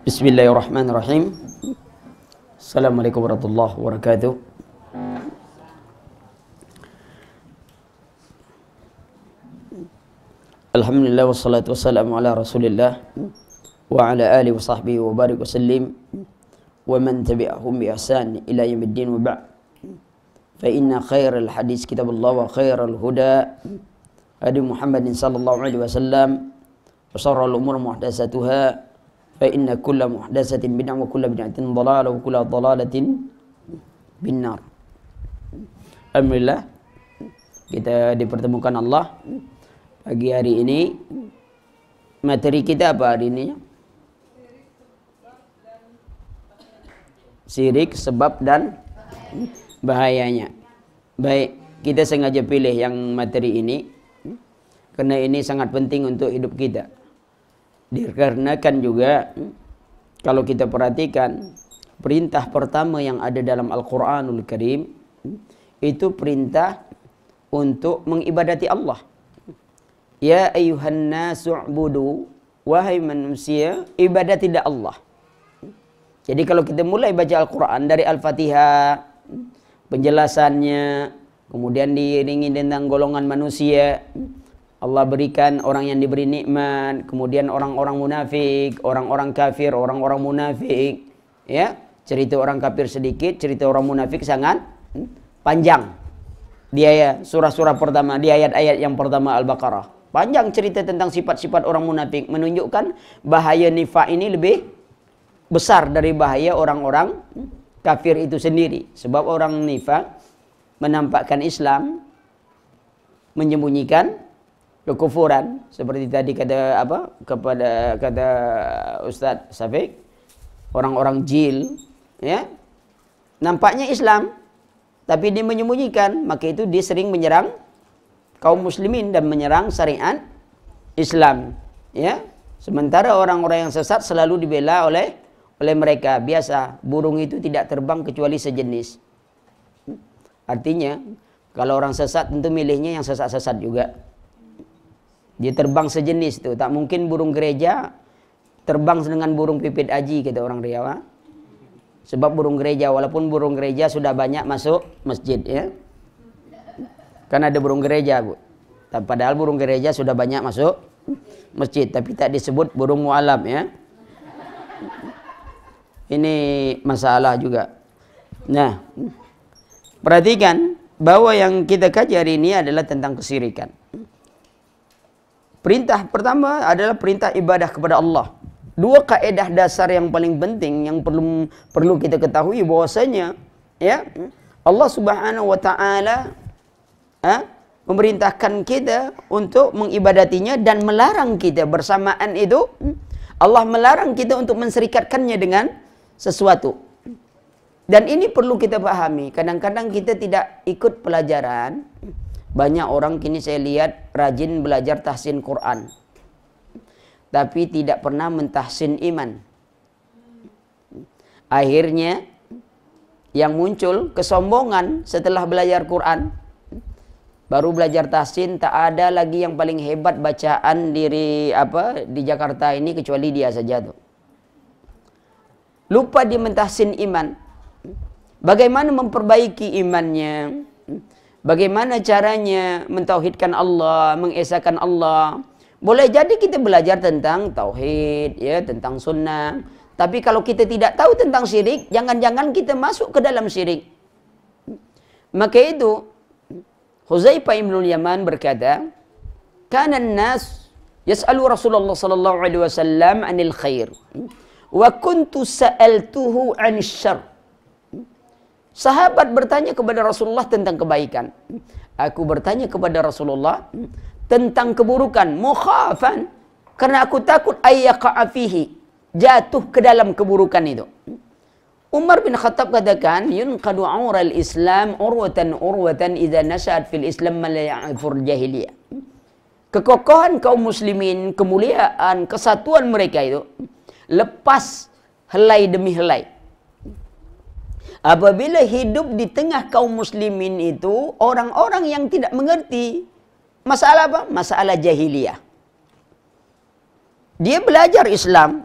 Bismillahirrahmanirrahim. Assalamualaikum warahmatullahi wabarakatuh. Alhamdulillah wassalatu wassalamu ala Rasulillah wa ala alihi wa sahbihi wa barik wa sallim wa man tabi'ahum bi ihsan ila yaumiddin wa ba'd. Fa inna khairal hadis kitabullah wa khairal huda hadi Muhammadin sallallahu alaihi wasallam wa sharral umur muhdatsatuha fa inna kulla muhdatsatin bid'ah wa kulla bid'atin dhalalah wa kulla dhalalatin binnar. Alhamdulillah kita dipertemukan Allah pagi hari ini. Materi kita apa hari ini? Syirik, sebab dan bahayanya. Baik, kita sengaja pilih yang materi ini karena ini sangat penting untuk hidup kita. Dikarenakan juga kalau kita perhatikan perintah pertama yang ada dalam Al-Quranul Karim itu perintah untuk mengibadati Allah. Ya ayyuhan nasu'budu, wahai manusia, ibadatilah Allah. Jadi kalau kita mulai baca Al-Quran dari Al-Fatihah, penjelasannya, kemudian diiringi tentang golongan manusia, Allah berikan orang yang diberi nikmat, kemudian orang-orang munafik, orang-orang kafir, orang-orang munafik, ya. Cerita orang kafir sedikit, cerita orang munafik sangat panjang. Di ayat surah-surah pertama, di ayat-ayat yang pertama Al-Baqarah. Panjang cerita tentang sifat-sifat orang munafik, menunjukkan bahaya nifak ini lebih besar dari bahaya orang-orang kafir itu sendiri. Sebab orang nifak menampakkan Islam, menyembunyikan kekufuran, seperti tadi kata Ustadz Syafiq, orang-orang jil, ya, nampaknya Islam tapi dia menyembunyikan, maka itu dia sering menyerang kaum muslimin dan menyerang syariat Islam, ya. Sementara orang-orang yang sesat selalu dibela oleh mereka. Biasa burung itu tidak terbang kecuali sejenis. Artinya kalau orang sesat tentu milihnya yang sesat-sesat juga. Dia terbang sejenis itu. Tak mungkin burung gereja terbang dengan burung pipit aji, kata orang Riau. Sebab burung gereja, walaupun burung gereja sudah banyak masuk masjid, ya. Kan ada burung gereja, Bu. Padahal burung gereja sudah banyak masuk masjid, tapi tak disebut burung mu'alam, ya. Ini masalah juga. Nah, perhatikan bahwa yang kita kaji hari ini adalah tentang kesyirikan. Perintah pertama adalah perintah ibadah kepada Allah. Dua kaedah dasar yang paling penting yang perlu kita ketahui bahwasanya, ya, Allah Subhanahu wa taala memerintahkan kita untuk mengibadatinya dan melarang kita bersamaan itu. Allah melarang kita untuk menserikatkannya dengan sesuatu. Dan ini perlu kita pahami. Kadang-kadang kita tidak ikut pelajaran. Banyak orang kini saya lihat rajin belajar tahsin Quran, tapi tidak pernah mentahsin iman. Akhirnya yang muncul kesombongan setelah belajar Quran. Baru belajar tahsin, tak ada lagi yang paling hebat bacaan di Jakarta ini kecuali dia saja tuh. Lupa dia mentahsin iman. Bagaimana memperbaiki imannya? Bagaimana caranya mentauhidkan Allah, mengesahkan Allah? Boleh jadi kita belajar tentang tauhid, ya, tentang sunnah. Tapi kalau kita tidak tahu tentang syirik, jangan-jangan kita masuk ke dalam syirik. Maka itu Hudzaifah bin Yaman berkata, "Kana an-nas yas'alu Rasulullah sallallahu alaihi wasallam 'anil khair, wa kuntu sa'altuhu 'anil syarr." Sahabat bertanya kepada Rasulullah tentang kebaikan. Aku bertanya kepada Rasulullah tentang keburukan, mukhafan, karena aku takut ayyaqa'a fihi, jatuh ke dalam keburukan itu. Umar bin Khattab katakan, yunqadu 'aural Islam urwatan idza nasha'at fil Islam ma la ya'fur jahiliyah. Kekokohan kaum muslimin, kemuliaan, kesatuan mereka itu lepas helai demi helai. Apabila hidup di tengah kaum muslimin itu orang-orang yang tidak mengerti masalah apa? Masalah jahiliyah. Dia belajar Islam,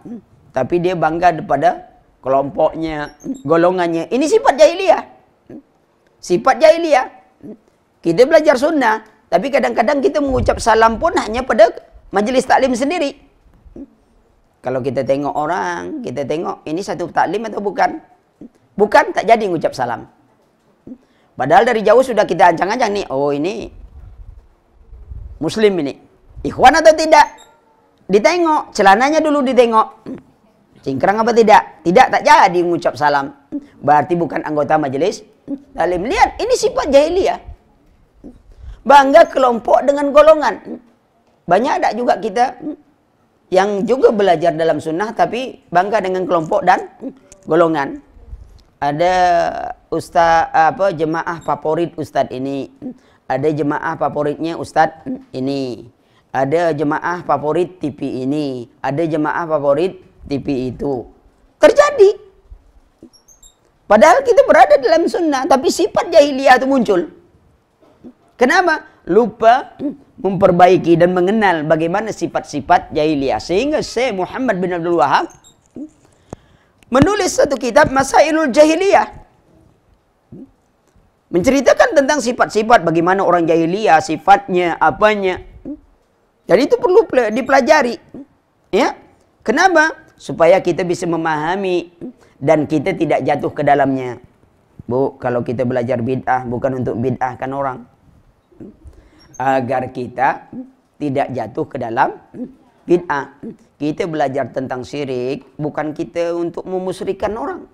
Tapi dia bangga pada kelompoknya, golongannya. Ini sifat jahiliyah. Sifat jahiliyah. Kita belajar sunnah, tapi kadang-kadang kita mengucap salam pun hanya pada majelis taklim sendiri. Kalau kita tengok orang, kita tengok ini satu taklim atau bukan. Bukan, tak jadi mengucap salam. Padahal dari jauh sudah kita ancang-ancang nih, oh ini Muslim ini. Ikhwan atau tidak? Ditengok, celananya dulu ditengok. Cingkrang apa tidak? Tidak, tak jadi mengucap salam. Berarti bukan anggota majelis taklim. Lihat, ini sifat jahiliyah. Bangga kelompok dengan golongan. Banyak ada juga kita yang juga belajar dalam sunnah tapi bangga dengan kelompok dan golongan. Ada ustaz jemaah favorit ustaz ini, ada jemaah favoritnya ustaz ini, ada jemaah favorit TV ini, ada jemaah favorit TV itu. Terjadi. Padahal kita berada dalam sunnah, tapi sifat jahiliyah itu muncul. Kenapa? Lupa memperbaiki dan mengenal bagaimana sifat-sifat jahiliyah. Sehingga Syekh Muhammad bin Abdul Wahab menulis satu kitab Masailul Jahiliyah. Menceritakan tentang sifat-sifat bagaimana orang jahiliyah, sifatnya, apanya. Jadi itu perlu dipelajari. Ya. Kenapa? Supaya kita bisa memahami dan kita tidak jatuh ke dalamnya. Bu, kalau kita belajar bid'ah bukan untuk bid'ahkan orang. Agar kita tidak jatuh ke dalam bid'ah. Kita belajar tentang syirik bukan kita untuk memusyrikan orang.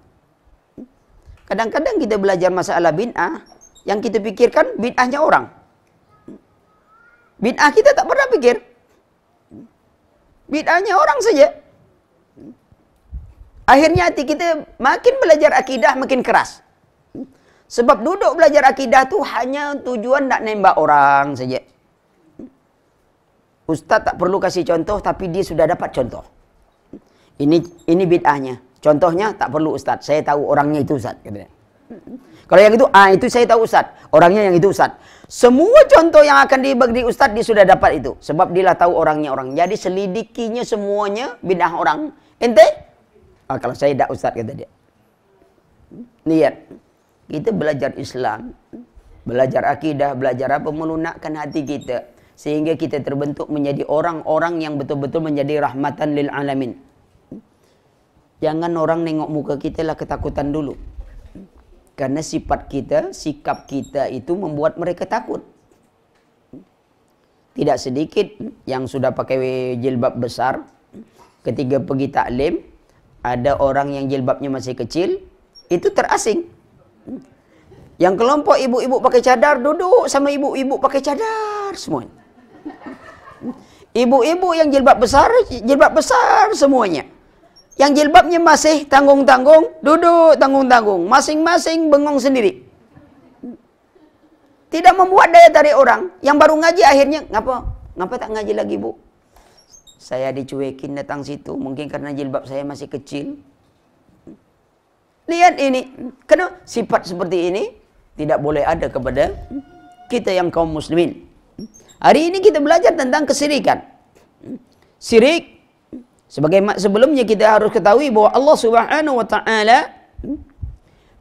Kadang-kadang kita belajar masalah bid'ah, yang kita pikirkan bid'ahnya orang. Bid'ah kita tak pernah pikir. Bid'ahnya orang saja. Akhirnya hati kita makin belajar akidah makin keras. Sebab duduk belajar akidah tu hanya tujuan nak nembak orang saja. Ustaz tak perlu kasih contoh tapi dia sudah dapat contoh. Ini bid'ahnya. Contohnya tak perlu Ustaz, saya tahu orangnya itu Ustaz. Kalau yang itu saya tahu Ustaz, orangnya yang itu Ustaz. Semua contoh yang akan dibagi Ustaz dia sudah dapat itu. Sebab dia lah tahu orangnya orang. Jadi selidikinya semuanya bid'ah orang. Ente? Kalau saya tak Ustaz kata dia. Lihat. Kita belajar Islam, belajar akidah, belajar apa melunakkan hati kita sehingga kita terbentuk menjadi orang-orang yang betul-betul menjadi rahmatan lil alamin. Jangan orang nengok muka kita lah ketakutan dulu. Karena sifat kita, sikap kita itu membuat mereka takut. Tidak sedikit yang sudah pakai jilbab besar ketika pergi taklim, ada orang yang jilbabnya masih kecil, itu terasing. Yang kelompok ibu-ibu pakai cadar duduk sama ibu-ibu pakai cadar semua. Ibu-ibu yang jilbab besar semuanya. Yang jilbabnya masih tanggung-tanggung, duduk tanggung-tanggung, masing-masing bengong sendiri. Tidak membuat daya tarik orang. Yang baru ngaji akhirnya, ngapa tak ngaji lagi bu? Saya dicuekin datang situ, mungkin karena jilbab saya masih kecil. Lihat ini, karena sifat seperti ini tidak boleh ada kepada kita yang kaum muslimin. Hari ini kita belajar tentang kesirikan. Sirik, sebelumnya kita harus ketahui bahwa Allah Subhanahu wa taala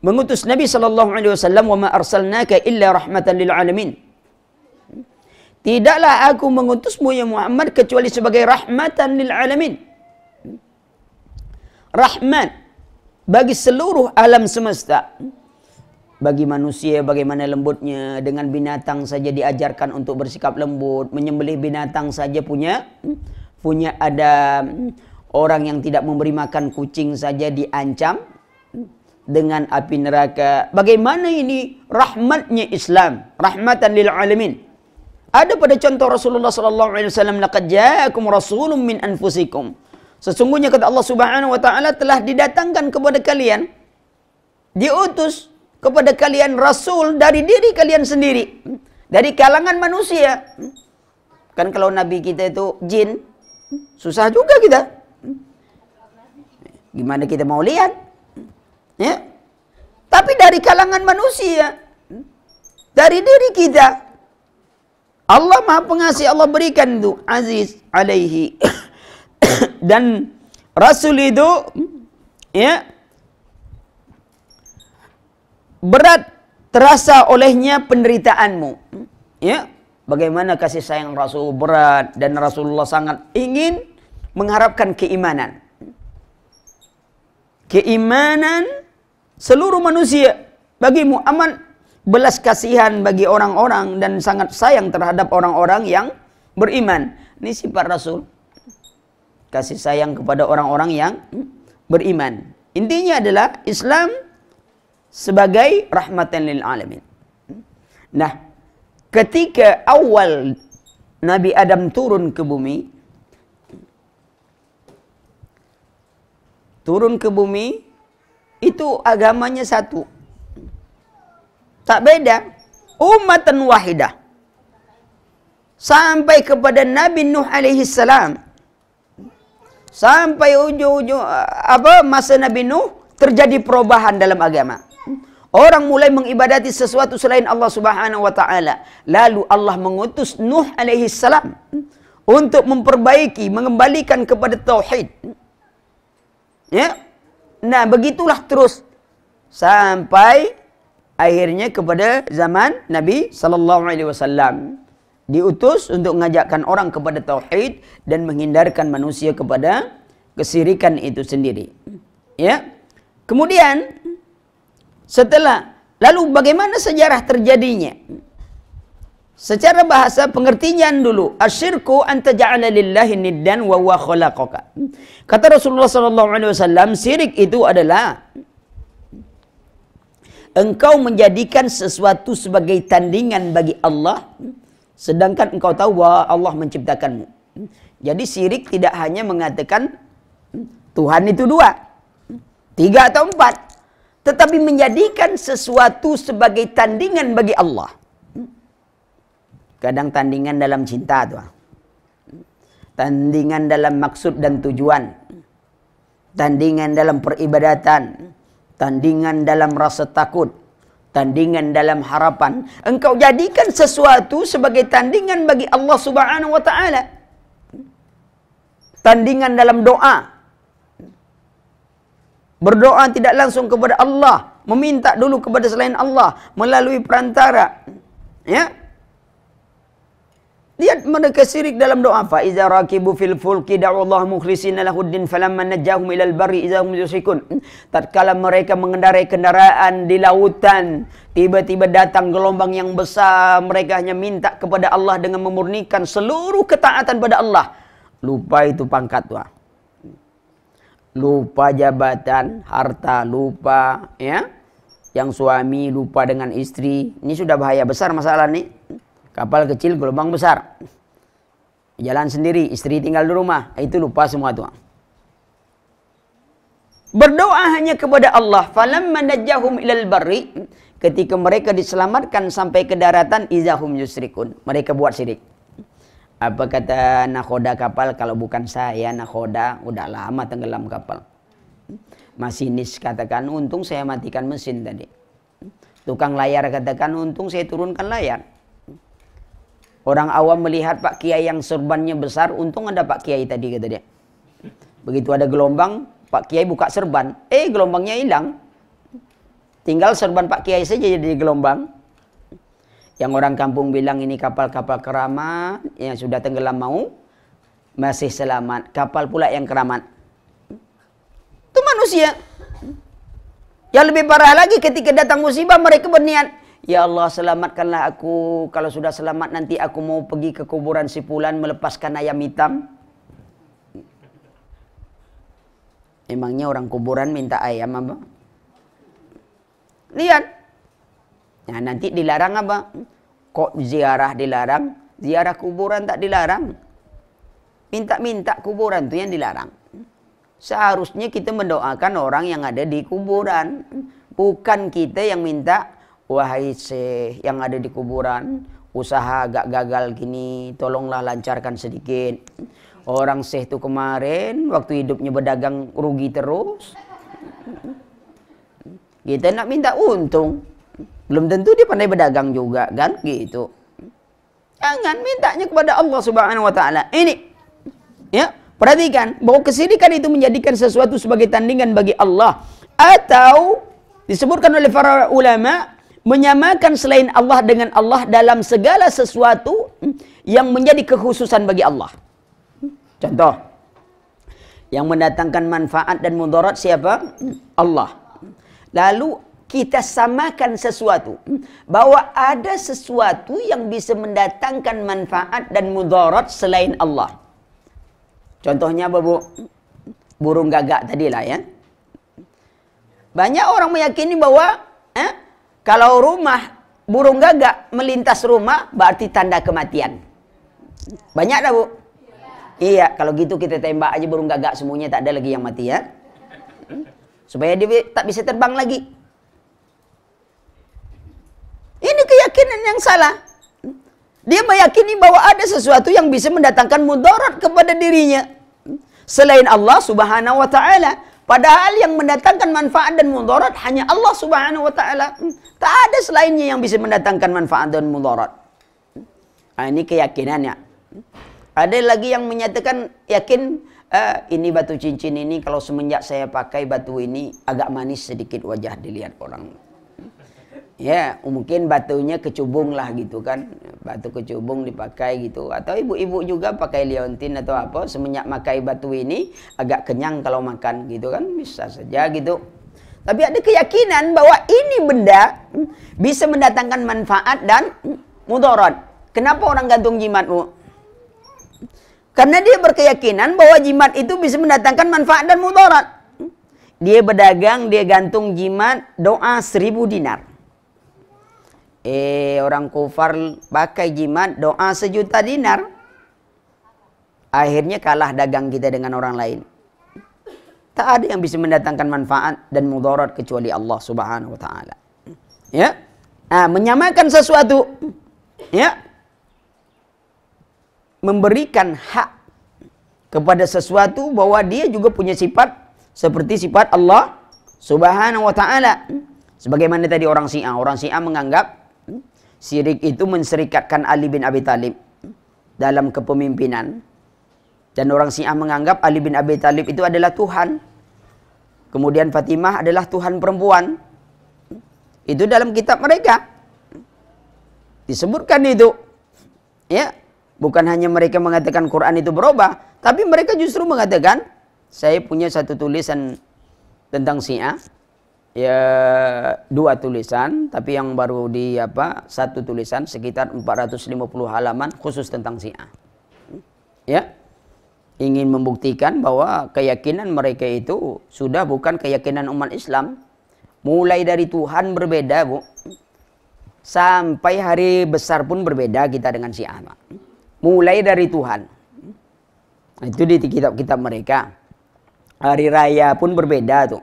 mengutus Nabi sallallahu alaihi wasallam, "Wa ma arsalnaka illa rahmatan lil alamin." Tidaklah aku mengutusmu ya Muhammad kecuali sebagai rahmatan lil alamin. Rahmat bagi seluruh alam semesta. Bagi manusia bagaimana lembutnya, dengan binatang saja diajarkan untuk bersikap lembut, menyembelih binatang saja punya ada orang yang tidak memberi makan kucing saja diancam dengan api neraka. Bagaimana ini rahmatnya Islam, rahmatan lil alamin. Ada pada contoh Rasulullah sallallahu alaihi wasallam, laqad ja'akum rasulun min anfusikum. Sesungguhnya kata Allah Subhanahu wa taala telah didatangkan kepada kalian, diutus kepada kalian rasul dari diri kalian sendiri, dari kalangan manusia. Kan kalau nabi kita itu jin, susah juga kita. Gimana kita mau lihat? Ya. Tapi dari kalangan manusia, dari diri kita. Allah Maha Pengasih, Allah berikan itu aziz alaihi dan Rasul itu ya berat terasa olehnya penderitaanmu. Ya, bagaimana kasih sayang Rasul berat dan Rasulullah sangat ingin mengharapkan keimanan. Keimanan seluruh manusia bagimu aman, belas kasihan bagi orang-orang dan sangat sayang terhadap orang-orang yang beriman. Ini sifat Rasul. Kasih sayang kepada orang-orang yang beriman. Intinya adalah Islam sebagai rahmatan lil alamin. Nah, ketika awal Nabi Adam turun ke bumi, itu agamanya satu. Tak beda. Ummatan wahidah. Sampai kepada Nabi Nuh alaihi salam. Sampai ujung-ujung masa Nabi Nuh terjadi perubahan dalam agama. Orang mulai mengibadati sesuatu selain Allah Subhanahu wa taala. Lalu Allah mengutus Nuh alaihi salam untuk memperbaiki, mengembalikan kepada tauhid. Ya. Nah, begitulah terus sampai akhirnya kepada zaman Nabi sallallahu alaihi wasallam. Diutus untuk mengajakkan orang kepada tauhid dan menghindarkan manusia kepada kesyirikan itu sendiri. Ya. Kemudian lalu bagaimana sejarah terjadinya? Secara bahasa pengertian dulu, asyirku anta ja'ala lillahi niddan wa huwa khalaqaka. Kata Rasulullah sallallahu alaihi wasallam, syirik itu adalah engkau menjadikan sesuatu sebagai tandingan bagi Allah, sedangkan engkau tahu bahwa Allah menciptakanmu. Jadi syirik tidak hanya mengatakan Tuhan itu 2, 3 atau 4, tetapi menjadikan sesuatu sebagai tandingan bagi Allah. Kadang tandingan dalam cinta tuh. Tandingan dalam maksud dan tujuan. Tandingan dalam peribadatan. Tandingan dalam rasa takut. Tandingan dalam harapan. Engkau jadikan sesuatu sebagai tandingan bagi Allah Subhanahu wa taala. Tandingan dalam doa. Berdoa tidak langsung kepada Allah, meminta dulu kepada selain Allah melalui perantara. Ya. Lihat mereka syirik dalam doa. Fa iza rakibu fil fulki da'ullaha mukhlishina lahuddin falamma najjahum ilal barri idza hum yusyrikun. Tatkala mereka mengendarai kendaraan di lautan, tiba-tiba datang gelombang yang besar, mereka hanya minta kepada Allah dengan memurnikan seluruh ketaatan pada Allah. Lupa itu pangkat tuh. Lupa jabatan, harta, lupa ya. Yang suami lupa dengan istri. Ini sudah bahaya besar masalah nih. Kapal kecil gelombang besar. Jalan sendiri, istri tinggal di rumah. Itu lupa semua tuh. Berdoa hanya kepada Allah. Falamma najjahum ilal barri. Ketika mereka diselamatkan sampai ke daratan, izahum yusrikun. Mereka buat syirik. Apa kata nakhoda kapal? Kalau bukan saya nakhoda, udah lama tenggelam kapal. Masinis katakan, untung saya matikan mesin tadi. Tukang layar katakan, untung saya turunkan layar. Orang awam melihat Pak Kiai yang serbannya besar, untung ada Pak Kiai tadi, kata dia. Begitu ada gelombang, Pak Kiai buka serban, gelombangnya hilang. Tinggal serban Pak Kiai saja jadi gelombang. Yang orang kampung bilang ini kapal-kapal keramat, yang sudah tenggelam mau, masih selamat. Kapal pula yang keramat. Itu manusia. Yang lebih parah lagi ketika datang musibah, mereka berniat, ya Allah selamatkanlah aku. Kalau sudah selamat nanti aku mau pergi ke kuburan si Fulan melepaskan ayam hitam. Emangnya orang kuburan minta ayam apa? Lihat. Nah nanti dilarang apa? Kok ziarah dilarang? Ziarah kuburan tak dilarang. Minta-minta kuburan itu yang dilarang. Seharusnya kita mendoakan orang yang ada di kuburan. Bukan kita yang minta, wahai Syekh yang ada di kuburan, usaha agak gagal gini, tolonglah lancarkan sedikit. Orang Syekh itu kemarin waktu hidupnya berdagang rugi terus. Kita nak minta untung. Belum tentu dia pandai berdagang juga kan gitu. Jangan mintanya kepada Allah Subhanahu wa taala. Ini ya, Perhatikan bahwa kesyirikan itu menjadikan sesuatu sebagai tandingan bagi Allah, atau disebutkan oleh para ulama menyamakan selain Allah dengan Allah dalam segala sesuatu yang menjadi kekhususan bagi Allah. Contoh, yang mendatangkan manfaat dan mudarat siapa? Allah. Lalu kita samakan sesuatu, bahwa ada sesuatu yang bisa mendatangkan manfaat dan mudarat selain Allah. Contohnya apa, Bu? Burung gagak tadi lah ya. Banyak orang meyakini bahwa kalau rumah burung gagak melintas rumah berarti tanda kematian. Banyak dah, Bu? Iya, kalau gitu kita tembak aja burung gagak semuanya, tak ada lagi yang mati ya. Supaya dia tak bisa terbang lagi. Ini keyakinan yang salah. Dia meyakini bahwa ada sesuatu yang bisa mendatangkan mudarat kepada dirinya selain Allah Subhanahu wa taala. Padahal yang mendatangkan manfaat dan mudarat hanya Allah Subhanahu wa taala. Tak ada selainnya yang bisa mendatangkan manfaat dan mudarat. Nah, ini keyakinannya. Ada lagi yang menyatakan yakin ini batu cincin ini kalau semenjak saya pakai batu ini agak manis sedikit wajah dilihat orang. Ya, mungkin batunya kecubung lah gitu kan. Batu kecubung dipakai gitu. Atau ibu-ibu juga pakai liontin atau apa. Semenjak pakai batu ini agak kenyang kalau makan gitu kan. Bisa saja gitu. Tapi ada keyakinan bahwa ini benda bisa mendatangkan manfaat dan mudarat. Kenapa orang gantung jimat, Bu? Karena dia berkeyakinan bahwa jimat itu bisa mendatangkan manfaat dan mudarat. Dia berdagang, dia gantung jimat, doa 1000 dinar. Orang kufar pakai jimat, doa 1.000.000 dinar. Akhirnya kalah dagang kita dengan orang lain. Tak ada yang bisa mendatangkan manfaat dan mudarat kecuali Allah Subhanahu wa taala. Ya. Menyamakan sesuatu, ya. Memberikan hak kepada sesuatu bahwa dia juga punya sifat seperti sifat Allah Subhanahu wa taala. Sebagaimana tadi orang Syiah menganggap syirik itu menserikatkan Ali bin Abi Thalib dalam kepemimpinan. Dan orang Syiah menganggap Ali bin Abi Thalib itu adalah Tuhan. Kemudian Fatimah adalah Tuhan perempuan. Itu dalam kitab mereka. Disebutkan itu. Ya, bukan hanya mereka mengatakan Quran itu berubah, tapi mereka justru mengatakan, saya punya satu tulisan tentang Syiah. Ya, 2 tulisan, tapi yang baru satu tulisan sekitar 450 halaman khusus tentang Syiah. Ya, ingin membuktikan bahwa keyakinan mereka itu sudah bukan keyakinan umat Islam. Mulai dari Tuhan berbeda, Bu, sampai hari besar pun berbeda kita dengan Syiah, Pak. Mulai dari Tuhan. Itu di kitab-kitab mereka. Hari raya pun berbeda tuh.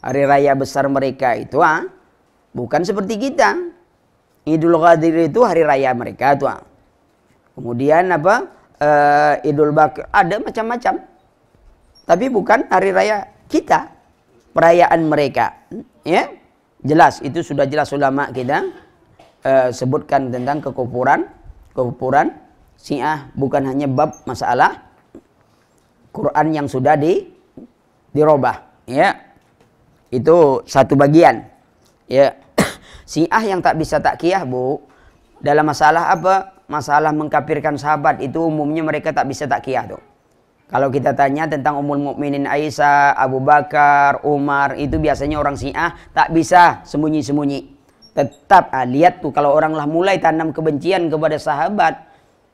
Hari raya besar mereka itu bukan seperti kita. Idul Qadir itu hari raya mereka tuh. Kemudian Idul Bakir ada macam-macam. Tapi bukan hari raya kita. Perayaan mereka. Ya. Jelas, itu sudah jelas ulama kita sebutkan tentang kekufuran Syiah, bukan hanya bab masalah Quran yang sudah dirubah, ya. Itu satu bagian. Ya. Syiah yang tak bisa takyah, Bu, dalam masalah apa? Masalah mengkafirkan sahabat itu umumnya mereka tak bisa takyah tuh. Kalau kita tanya tentang Ummul Mukminin Aisyah, Abu Bakar, Umar, itu biasanya orang Syiah tak bisa sembunyi-sembunyi. Tetap lihat tuh kalau orang lah mulai tanam kebencian kepada sahabat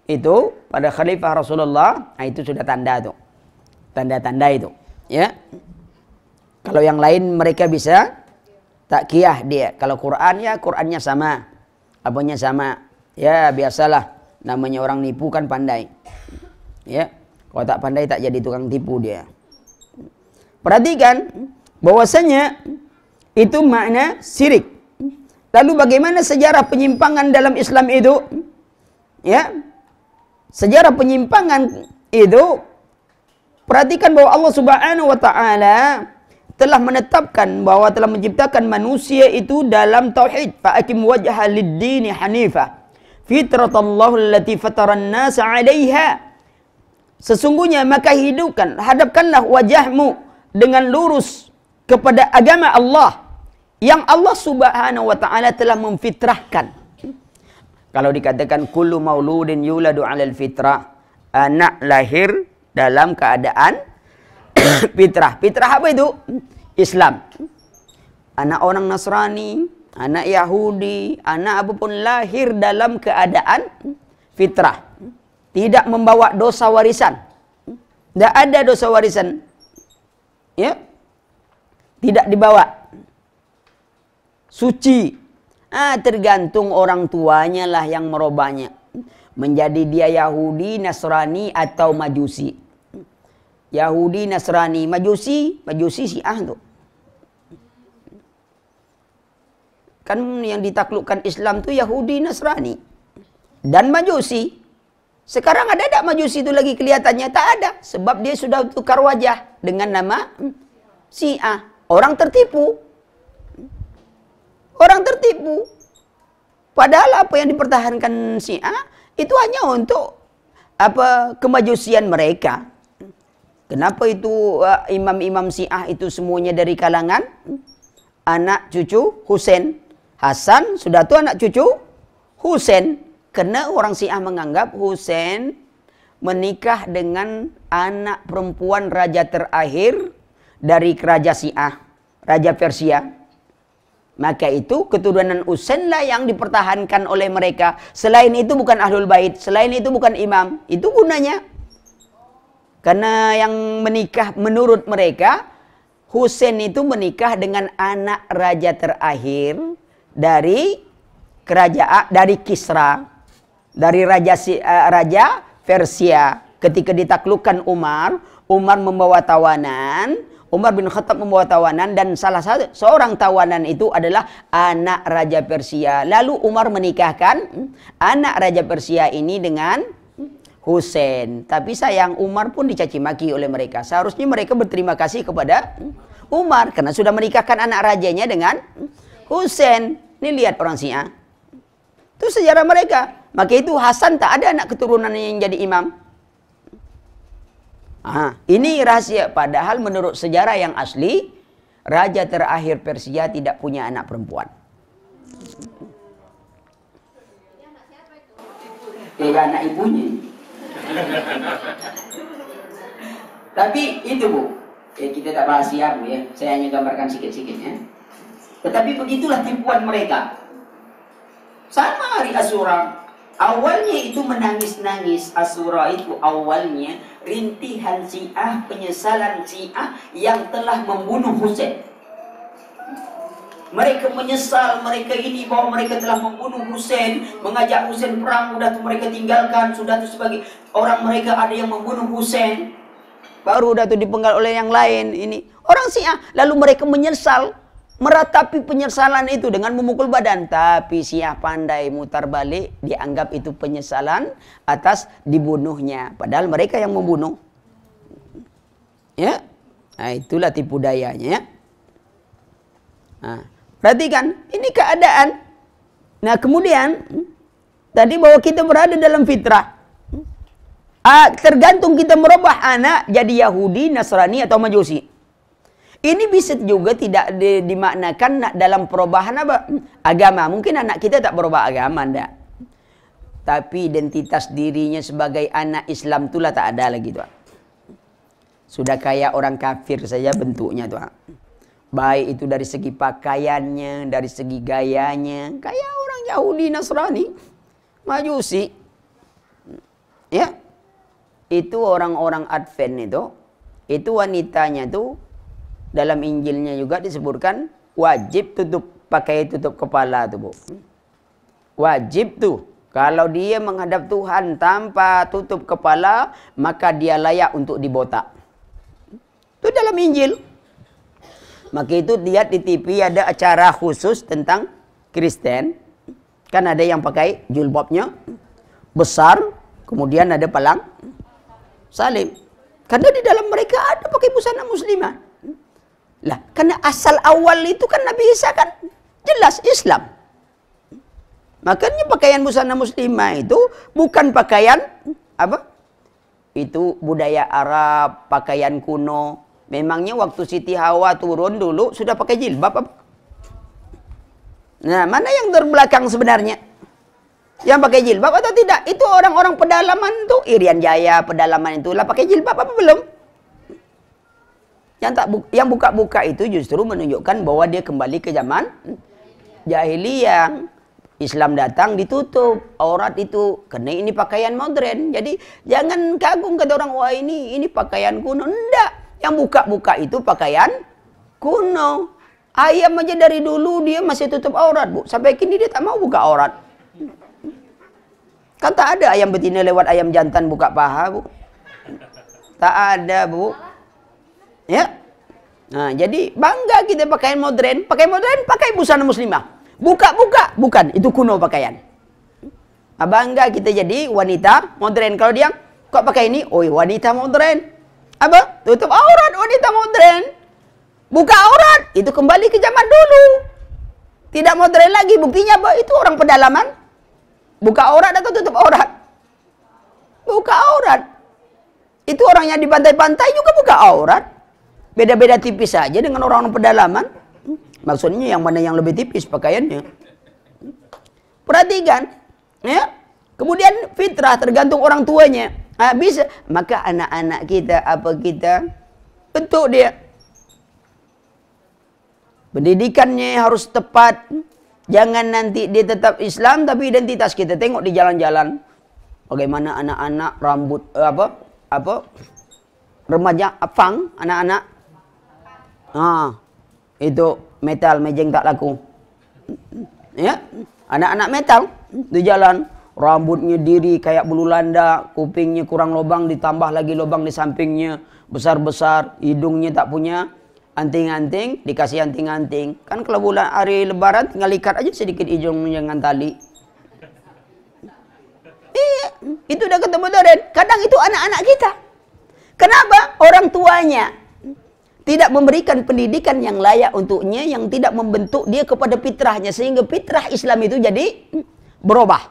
itu pada Khalifah Rasulullah, itu sudah tanda tuh. Tanda-tanda itu, ya. Kalau yang lain mereka bisa takyah dia. Kalau Quran ya Qurannya sama. Apanya sama. Ya biasalah. Namanya orang nipu kan pandai. Ya. Kalau tak pandai tak jadi tukang tipu dia. Perhatikan bahwasanya itu makna syirik. Lalu bagaimana sejarah penyimpangan dalam Islam itu? Ya. Sejarah penyimpangan itu, perhatikan bahwa Allah Subhanahu wa taala telah menetapkan bahwa telah menciptakan manusia itu dalam tauhid. Fa'akim wajha lid-dini hanifah fitratallahu allati fataran nasa 'alaiha. Sesungguhnya maka hidupkan, hadapkanlah wajahmu dengan lurus kepada agama Allah yang Allah Subhanahu wa taala telah memfitrahkan. Kalau dikatakan kullu mauludin yuladu 'alal fitrah, anak lahir dalam keadaan fitrah. Fitrah apa itu? Islam. Anak orang Nasrani, anak Yahudi, anak apapun lahir dalam keadaan fitrah. Tidak membawa dosa warisan. Tidak ada dosa warisan. Ya. Tidak dibawa. Suci. Tergantung orang tuanya lah yang merubahnya. Menjadi dia Yahudi, Nasrani atau Majusi. Yahudi, Nasrani, Majusi Syiah tuh. Kan yang ditaklukkan Islam tuh Yahudi, Nasrani dan Majusi. Sekarang ada tak Majusi itu lagi kelihatannya? Tak ada. Sebab dia sudah tukar wajah dengan nama Syiah. Orang tertipu. Orang tertipu. Padahal apa yang dipertahankan Syiah itu hanya untuk kemajusian mereka. Kenapa itu imam-imam Syiah itu semuanya dari kalangan anak cucu Husain? Hasan sudah tuh anak cucu Husain. Karena orang Syiah menganggap Husain menikah dengan anak perempuan raja terakhir dari Raja Syiah, Raja Persia. Maka itu keturunan Husain lah yang dipertahankan oleh mereka. Selain itu bukan Ahlul Bait, selain itu bukan imam. Itu gunanya. Karena yang menikah menurut mereka, Husain itu menikah dengan anak raja terakhir dari kerajaan, dari Kisra. Dari Raja Persia. Ketika ditaklukkan Umar membawa tawanan, Umar bin Khattab membawa tawanan, dan salah satu seorang tawanan itu adalah anak Raja Persia. Lalu Umar menikahkan anak Raja Persia ini dengan Husain. Tapi sayang, Umar pun dicaci maki oleh mereka. Seharusnya mereka berterima kasih kepada Umar karena sudah menikahkan anak rajanya dengan Husain. Ini lihat orang Syiah. Itu sejarah mereka. Maka itu Hasan tak ada anak keturunan yang jadi imam. Ini rahasia. Padahal menurut sejarah yang asli, raja terakhir Persia tidak punya anak perempuan. Anak ibunya. Tapi itu Bu, kita tak bahas ya Bu ya. Saya hanya gambarkan sikit-sikit ya. Tetapi begitulah tipuan mereka. Sama hari Asyura. Awalnya itu menangis-nangis. Asyura itu awalnya rintihan Syiah, penyesalan Syiah yang telah membunuh Husain. Mereka menyesal, mereka ini bahwa mereka telah membunuh Husain, mengajak Husain perang, sudah tuh mereka tinggalkan, sudah tuh sebagai orang mereka ada yang membunuh Husain. Baru sudah tuh dipenggal oleh yang lain ini. Orang Syiah, lalu mereka menyesal. Meratapi penyesalan itu dengan memukul badan. Tapi Syiah pandai mutar balik. Dianggap itu penyesalan atas dibunuhnya. Padahal mereka yang membunuh. Ya, itulah tipu dayanya. Perhatikan, ini keadaan. Nah kemudian, tadi bahwa kita berada dalam fitrah. Tergantung kita merubah anak jadi Yahudi, Nasrani atau Majusi. Ini bisa juga tidak dimaknakan dalam perubahan agama. Mungkin anak kita tak berubah agama, enggak. Tapi identitas dirinya sebagai anak Islam itulah tak ada lagi tuh. Sudah kayak orang kafir saja bentuknya tuh. Baik itu dari segi pakaiannya, dari segi gayanya, kayak orang Yahudi, Nasrani, Majusi. Ya. Itu orang-orang Advent itu wanitanya tuh dalam Injilnya juga disebutkan wajib pakai tutup kepala tuh Bu. Wajib tuh. Kalau dia menghadap Tuhan tanpa tutup kepala, maka dia layak untuk dibotak. Itu dalam Injil. Maka itu lihat di TV ada acara khusus tentang Kristen. Kan ada yang pakai jilbabnya besar, kemudian ada palang salib. Karena di dalam mereka ada pakai busana muslimah. Lah, karena asal awal itu kan Nabi Isa kan jelas Islam. Makanya pakaian busana muslimah itu bukan pakaian itu budaya Arab, pakaian kuno. Memangnya waktu Siti Hawa turun dulu sudah pakai jilbab apa? Nah, mana yang terbelakang sebenarnya? Yang pakai jilbab atau tidak? Itu orang-orang pedalaman tuh, Irian Jaya, pedalaman itu lah pakai jilbab apa belum? Yang buka-buka itu justru menunjukkan bahwa dia kembali ke zaman jahiliyah. Islam datang ditutup aurat itu, karena ini pakaian modern. Jadi jangan kagum kata orang, wah ini pakaian kuno. Enggak, yang buka-buka itu pakaian kuno. Ayam aja dari dulu dia masih tutup aurat, Bu. Sampai kini dia tak mau buka aurat. Kan tak ada ayam betina lewat ayam jantan buka paha, Bu. Tak ada, Bu. Ya. Nah, jadi bangga kita pakaian modern. Pakai busana muslimah. Buka-buka, bukan, itu kuno pakaian. Bangga kita jadi wanita modern. Kalau dia kok pakai ini, oh wanita modern. Apa? Tutup aurat, wanita modern. Buka aurat, itu kembali ke zaman dulu. Tidak modern lagi, buktinya apa? Itu orang pedalaman. Buka aurat atau tutup aurat? Buka aurat. Itu orangnya di pantai-pantai juga buka aurat. Beda-beda tipis saja dengan orang-orang pedalaman. Maksudnya yang mana yang lebih tipis pakaiannya. Perhatikan. Ya. Kemudian fitrah tergantung orang tuanya. Bisa. Maka anak-anak kita, apa kita, bentuk dia. Pendidikannya harus tepat. Jangan nanti dia tetap Islam tapi identitas kita tengok di jalan-jalan. Bagaimana anak-anak rambut remaja pang, anak-anak. Itu metal mejeng tak laku. Ya, anak-anak metal di jalan, rambutnya diri kayak bulu landa, kupingnya kurang lubang ditambah lagi lubang di sampingnya besar-besar, hidungnya tak punya anting-anting, dikasih anting-anting. Kan kalau bulan hari lebaran tinggal ikat aja sedikit hidungnya dengan tali. Iya, itu udah ketemu modern. Kadang itu anak-anak kita. Kenapa? Orang tuanya tidak memberikan pendidikan yang layak untuknya, yang tidak membentuk dia kepada fitrahnya, sehingga fitrah Islam itu jadi berubah.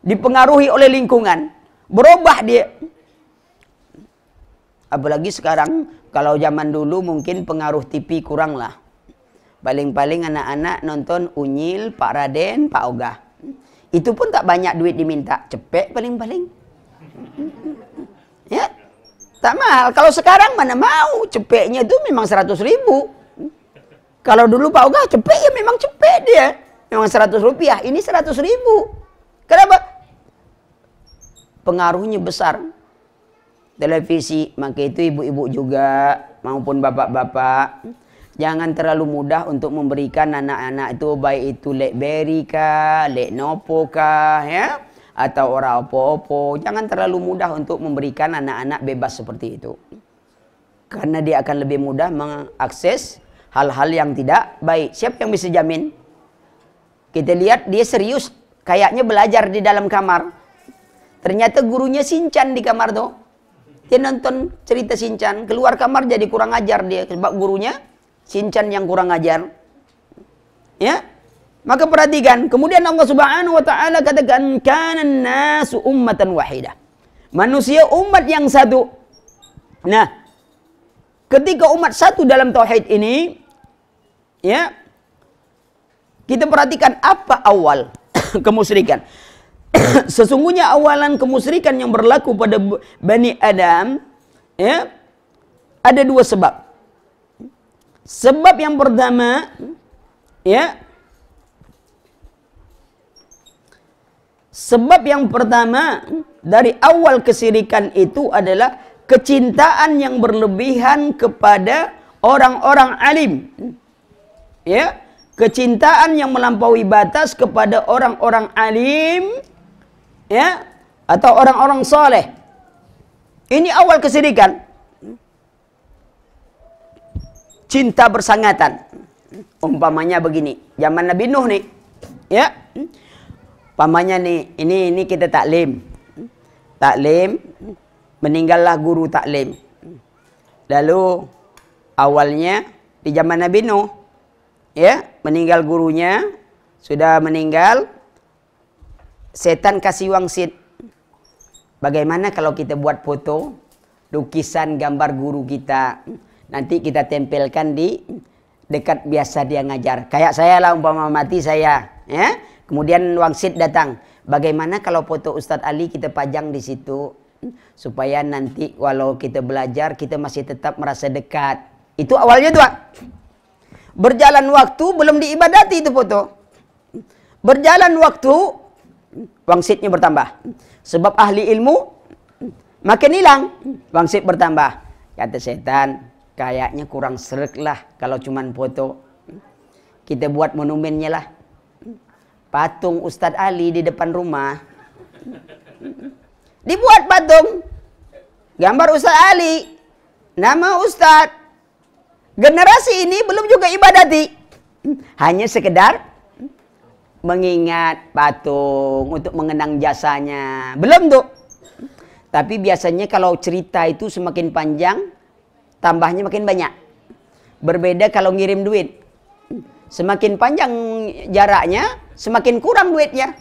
Dipengaruhi oleh lingkungan. Berubah dia. Apalagi sekarang, kalau zaman dulu mungkin pengaruh TV kurang lah. Paling-paling anak-anak nonton Unyil, Pak Raden, Pak Ogah. Itu pun tak banyak duit diminta. Cepek paling-paling. Ya, tak mahal. Kalau sekarang mana mau. Cepeknya itu memang 100.000. Kalau dulu Pak Ogah cepek ya memang cepek dia. Memang 100 rupiah. Ini 100.000. Kenapa? Pengaruhnya besar. Televisi, maka itu ibu-ibu juga maupun bapak-bapak jangan terlalu mudah untuk memberikan anak-anak itu, baik itu lek beri kah, lek nopo kah, ya, atau ora opo-opo. Jangan terlalu mudah untuk memberikan anak-anak bebas seperti itu, karena dia akan lebih mudah mengakses hal-hal yang tidak baik. Siapa yang bisa jamin? Kita lihat dia serius, kayaknya belajar di dalam kamar, ternyata gurunya Shinchan di kamar tuh. Dia nonton cerita Shinchan, keluar kamar jadi kurang ajar dia, sebab gurunya Shinchan yang kurang ajar. Ya, maka perhatikan. Kemudian Allah Subhanahu Wa Taala katakan, kanan nasu ummatan wahidah. Manusia umat yang satu. Nah, ketika umat satu dalam tauhid ini, ya, kita perhatikan apa awal kemusyrikan. Sesungguhnya awalan kemusyrikan yang berlaku pada Bani Adam, ya, ada dua sebab. Sebab yang pertama, ya, sebab yang pertama dari awal kesyirikan itu adalah kecintaan yang berlebihan kepada orang-orang alim. Ya, kecintaan yang melampaui batas kepada orang-orang alim, ya, atau orang-orang soleh. Ini awal kesyirikan. Cinta bersangatan. Umpamanya begini, zaman Nabi Nuh nih, ya. Umpamanya nih, ini kita taklim. Taklim, meninggallah guru taklim. Lalu awalnya di zaman Nabi Nuh, ya, meninggal gurunya, sudah meninggal. Setan kasih wangsit. Bagaimana kalau kita buat foto, lukisan gambar guru kita, nanti kita tempelkan di dekat biasa dia ngajar. Kayak saya lah, umpama mati saya, ya. Kemudian wangsit datang. Bagaimana kalau foto Ustadz Ali kita pajang di situ, supaya nanti walau kita belajar kita masih tetap merasa dekat. Itu awalnya tuh. Berjalan waktu belum diibadati itu foto. Berjalan waktu wangsitnya bertambah. Sebab ahli ilmu makin hilang, wangsit bertambah. Kata setan, kayaknya kurang sreg lah kalau cuman foto. Kita buat monumennya lah. Patung Ustadz Ali di depan rumah. Dibuat patung. Gambar Ustadz Ali. Nama Ustadz. Generasi ini belum juga ibadati. Hanya sekedar mengingat patung untuk mengenang jasanya. Belum tuh. Tapi biasanya kalau cerita itu semakin panjang, tambahnya makin banyak. Berbeda kalau ngirim duit. Semakin panjang jaraknya, semakin kurang duitnya.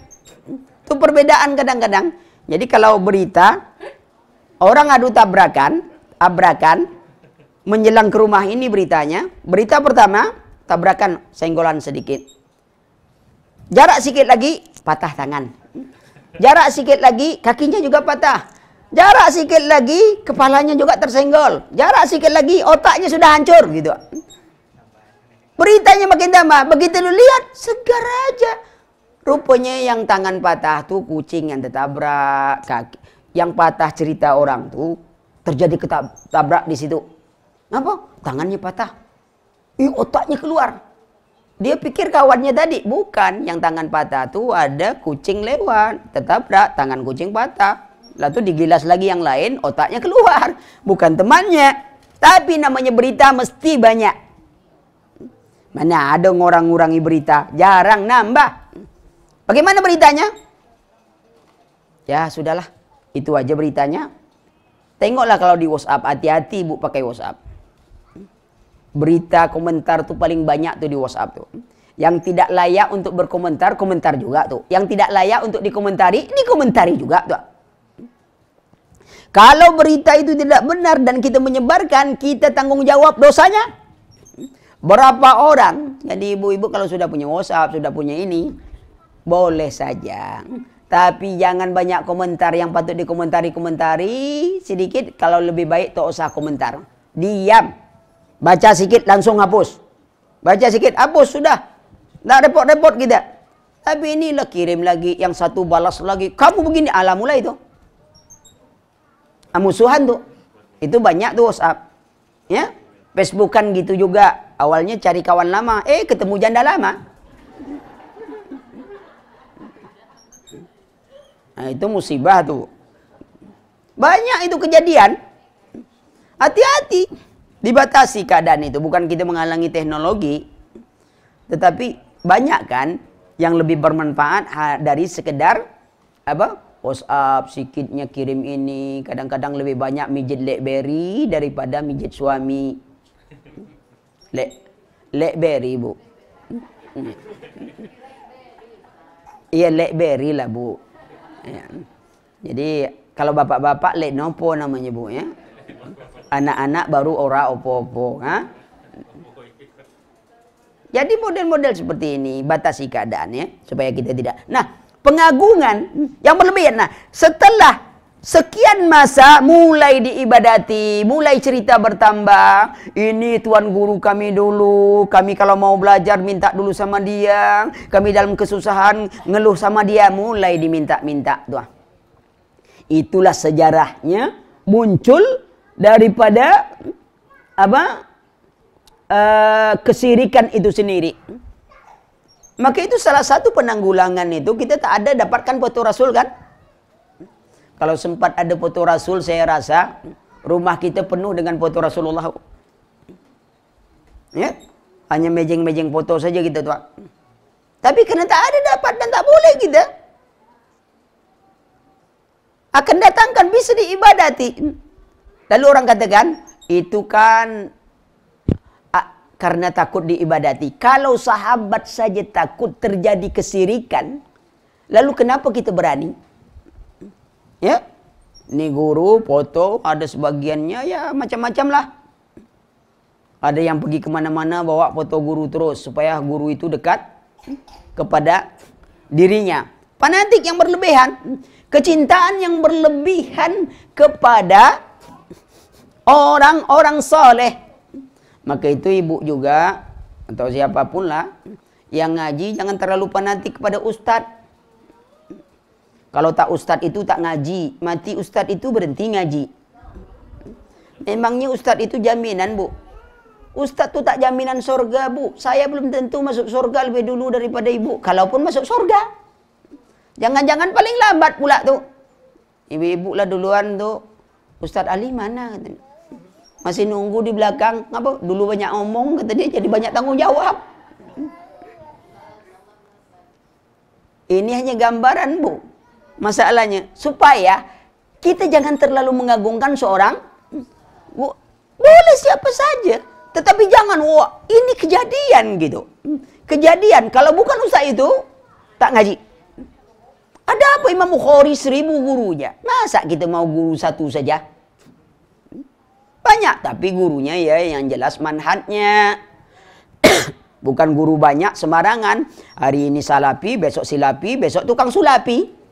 Itu perbedaan kadang-kadang. Jadi kalau berita, orang adu tabrakan, menjelang ke rumah ini beritanya. Berita pertama, tabrakan, senggolan sedikit. Jarak sedikit lagi, patah tangan. Jarak sedikit lagi, kakinya juga patah. Jarak sedikit lagi, kepalanya juga tersenggol. Jarak sedikit lagi, otaknya sudah hancur gitu. Beritanya makin tambah. Begitu lu lihat, segar aja. Rupanya yang tangan patah tuh kucing yang tertabrak. Kaki. Yang patah cerita orang tuh terjadi ketabrak di situ. Apa? Tangannya patah. Otaknya keluar. Dia pikir kawannya tadi. Bukan. Yang tangan patah tuh ada kucing lewat. Tertabrak, tangan kucing patah. Lalu digilas lagi yang lain, otaknya keluar. Bukan temannya. Tapi namanya berita mesti banyak. Mana ada ngurang-ngurangi berita. Jarang nambah. Bagaimana beritanya? Ya sudahlah. Itu aja beritanya. Tengoklah kalau di WhatsApp. Hati-hati bu pakai WhatsApp. Berita komentar tuh paling banyak tuh di WhatsApp tuh. Yang tidak layak untuk berkomentar, komentar juga tuh. Yang tidak layak untuk dikomentari, dikomentari juga tuh. Kalau berita itu tidak benar dan kita menyebarkan, kita tanggung jawab dosanya. Berapa orang? Jadi ibu-ibu kalau sudah punya WhatsApp, sudah punya ini, boleh saja. Tapi jangan banyak komentar yang patut dikomentari sedikit. Kalau lebih baik tak usah komentar. Diam. Baca sedikit langsung hapus. Baca sedikit hapus sudah. Tak repot-repot kita. Tapi inilah kirim lagi, yang satu balas lagi. Kamu begini, alah mulai itu. Musuhan tuh. Itu banyak tuh WhatsApp. Ya. Facebook kan gitu juga. Awalnya cari kawan lama, ketemu janda lama. Nah, itu musibah tuh. Banyak itu kejadian. Hati-hati. Dibatasi keadaan itu. Bukan kita menghalangi teknologi. Tetapi banyak kan yang lebih bermanfaat dari sekedar apa? WhatsApp, sikitnya kirim ini. Kadang-kadang lebih banyak mijit BlackBerry daripada mijit suami. BlackBerry bu. Iya BlackBerry lah bu. Ya. Jadi kalau bapak-bapak Lenovo namanya bu ya. Anak-anak baru ora opo-opo. Jadi model-model seperti ini batasi keadaannya supaya kita tidak. Nah pengagungan yang berlebihan. Nah setelah sekian masa mulai diibadati, mulai cerita bertambah. Ini tuan guru kami dulu, kami kalau mau belajar minta dulu sama dia. Kami dalam kesusahan ngeluh sama dia, mulai diminta-minta. Itulah sejarahnya muncul daripada apa? Kesirikan itu sendiri. Maka itu salah satu penanggulangan itu kita tak ada dapatkan foto Rasul kan? Kalau sempat ada foto Rasul, saya rasa rumah kita penuh dengan foto Rasulullah. Ya, hanya mejeng-mejeng foto saja kita tuh. Tapi karena tak ada dapat dan tak boleh kita. Akan datangkan bisa diibadati. Lalu orang katakan, itu kan karena takut diibadati. Kalau sahabat saja takut terjadi kesirikan, lalu kenapa kita berani? Ya, Ini guru foto, ada sebagiannya ya macam-macam lah. Ada yang pergi kemana-mana bawa foto guru terus supaya guru itu dekat kepada dirinya. Fanatik yang berlebihan, kecintaan yang berlebihan kepada orang-orang soleh. Maka itu ibu juga atau siapapun lah yang ngaji jangan terlalu fanatik kepada ustadz. Kalau tak ustadz itu tak ngaji, mati ustadz itu berhenti ngaji. Memangnya ustadz itu jaminan, Bu? Ustadz itu tak jaminan surga, Bu. Saya belum tentu masuk surga lebih dulu daripada ibu. Kalaupun masuk surga. Jangan-jangan paling lambat pula tuh. Ibu-ibu lah duluan tuh. Ustadz Ali mana? Katanya. Masih nunggu di belakang. Ngapa? Dulu banyak omong, kata dia, jadi banyak tanggung jawab. Ini hanya gambaran, Bu. Masalahnya, supaya kita jangan terlalu mengagungkan seorang. Boleh siapa saja. Tetapi jangan, wah ini kejadian gitu. Kejadian, kalau bukan ustaz itu, tak ngaji. Ada apa Imam Bukhari 1000 gurunya? Masa kita mau guru satu saja? Banyak, tapi gurunya ya yang jelas manhajnya. Bukan guru banyak sembarangan. Hari ini salapi, besok silapi, besok tukang sulapi.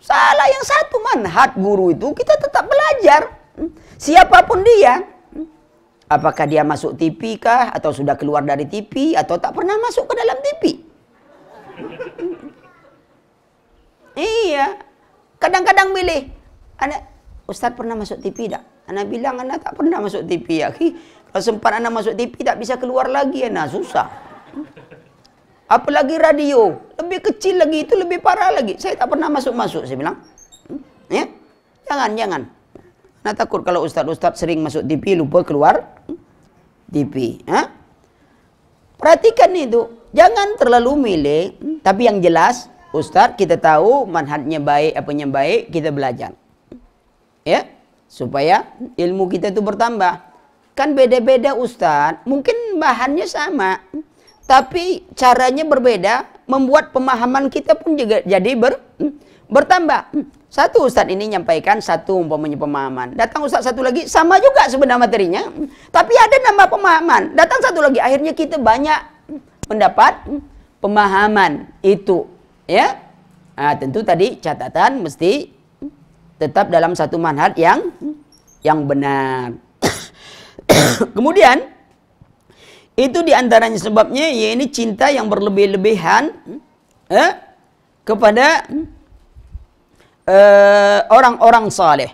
Salah yang satu manhaj guru itu kita tetap belajar. Siapapun dia. Apakah dia masuk TV kah? Atau sudah keluar dari TV? Atau tak pernah masuk ke dalam TV? Iya. Kadang-kadang milih. Anak, Ustaz pernah masuk TV tak? Anak bilang anak tak pernah masuk TV. Ya. Kalau sempat anak masuk TV tak bisa keluar lagi. Anak susah. Apalagi radio. Lebih kecil lagi itu lebih parah lagi. Saya tak pernah masuk-masuk. Saya bilang. Ya. Jangan. Nah takut kalau ustaz-ustaz sering masuk TV lupa keluar TV. Ha? Perhatikan itu. Jangan terlalu milih. Tapi yang jelas ustaz kita tahu manhajnya baik, apanya baik, kita belajar. Ya. Supaya ilmu kita itu bertambah. Kan beda-beda ustaz. Mungkin bahannya sama. Tapi caranya berbeda. Membuat pemahaman kita pun juga jadi bertambah. Satu ustaz ini nyampaikan satu umpamanya pemahaman. Datang ustaz satu lagi sama juga sebenarnya materinya. Tapi ada nambah pemahaman. Datang satu lagi akhirnya kita banyak mendapat pemahaman itu. Ya. Nah, tentu tadi catatan mesti tetap dalam satu manhaj yang benar. Kemudian itu diantaranya sebabnya ya ini cinta yang berlebih-lebihan kepada orang-orang saleh.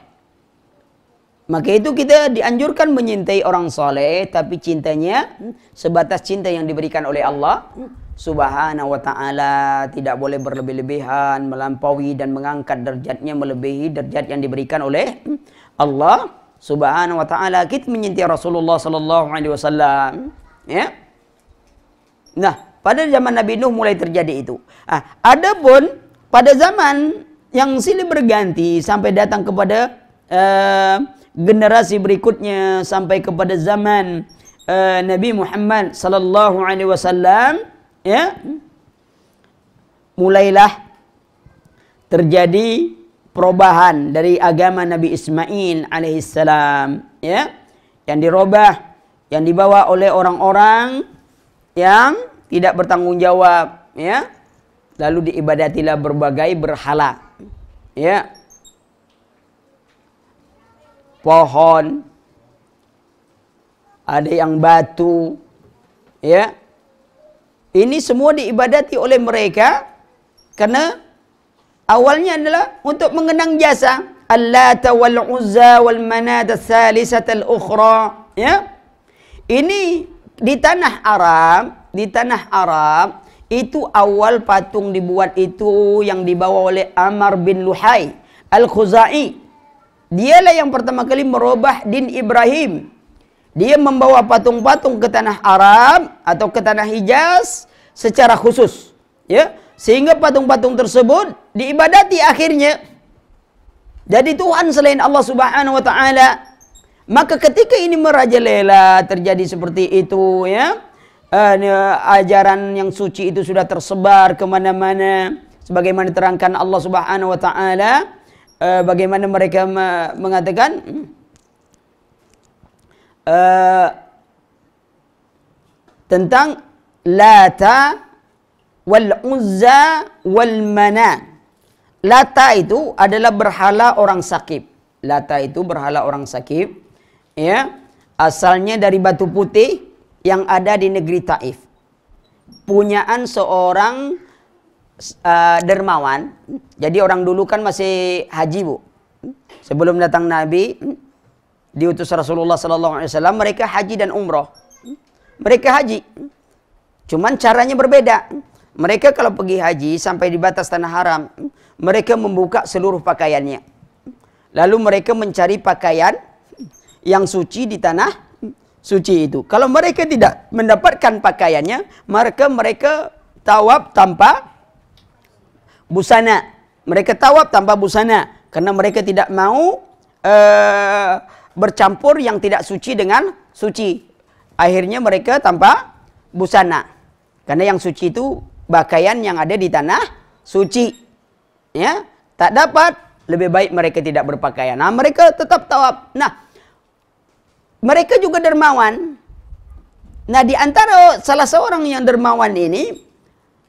Maka itu kita dianjurkan menyintai orang saleh, tapi cintanya sebatas cinta yang diberikan oleh Allah Subhanahu wa taala, tidak boleh berlebih-lebihan, melampaui dan mengangkat derajatnya melebihi derajat yang diberikan oleh Allah Subhanahu wa taala. Kita menyintai Rasulullah sallallahu alaihi wasallam, ya. Nah, pada zaman Nabi Nuh mulai terjadi itu. Adapun pada zaman yang silih berganti sampai datang kepada generasi berikutnya sampai kepada zaman Nabi Muhammad sallallahu alaihi wasallam, ya, mulailah terjadi perubahan dari agama Nabi Ismail alaihissalam, ya, yang dirubah, yang dibawa oleh orang-orang yang tidak bertanggung jawab, ya, lalu diibadatilah berbagai berhala, ya, pohon, ada yang batu, ya. Ini semua diibadati oleh mereka karena awalnya adalah untuk mengenang jasa Allata wal Uzza wal Manat ats-tsalisata al-ukhra, ya. Ini di tanah Arab itu awal patung dibuat itu yang dibawa oleh Amr bin Luhai Al-Khuzai. Dialah yang pertama kali merubah din Ibrahim. Dia membawa patung-patung ke tanah Arab atau ke tanah Hijaz secara khusus, ya, sehingga patung-patung tersebut diibadati akhirnya jadi Tuhan selain Allah Subhanahu wa taala. Maka ketika ini merajalela terjadi seperti itu, ya, ajaran yang suci itu sudah tersebar kemana-mana sebagaimana terangkan Allah Subhanahu wa taala, bagaimana mereka mengatakan tentang Lata wal Uzza wal Manat. Lata itu adalah berhala orang Sakif. Lata itu berhala orang Sakif, ya, asalnya dari batu putih yang ada di negeri Taif. Punyaan seorang dermawan. Jadi orang dulu kan masih haji, Bu. Sebelum datang Nabi, diutus Rasulullah sallallahu alaihi wasallam, mereka haji dan umroh. Mereka haji. Cuman caranya berbeda. Mereka kalau pergi haji sampai di batas tanah haram, mereka membuka seluruh pakaiannya. Lalu mereka mencari pakaian yang suci di tanah suci itu. Kalau mereka tidak mendapatkan pakaiannya, mereka tawaf tanpa busana. Mereka tawaf tanpa busana karena mereka tidak mau bercampur yang tidak suci dengan suci. Akhirnya mereka tanpa busana. Karena yang suci itu pakaian yang ada di tanah suci. Ya, tak dapat, lebih baik mereka tidak berpakaian. Nah, mereka tetap tawaf. Nah, mereka juga dermawan. Nah, di antara salah seorang yang dermawan ini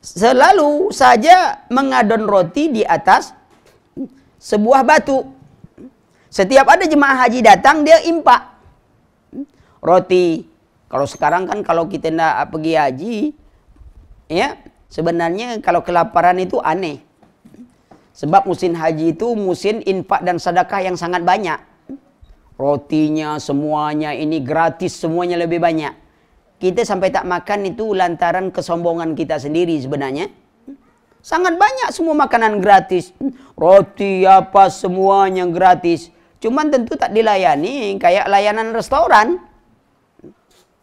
selalu saja mengadon roti di atas sebuah batu. Setiap ada jemaah haji datang, dia impak roti. Kalau sekarang kan kalau kita nak pergi haji, ya, sebenarnya kalau kelaparan itu aneh. Sebab musim haji itu musim infak dan sedekah yang sangat banyak. Rotinya semuanya ini gratis, semuanya lebih banyak. Kita sampai tak makan itu lantaran kesombongan kita sendiri sebenarnya. Sangat banyak semua makanan gratis. Roti apa semuanya gratis. Cuman tentu tak dilayani kayak layanan restoran.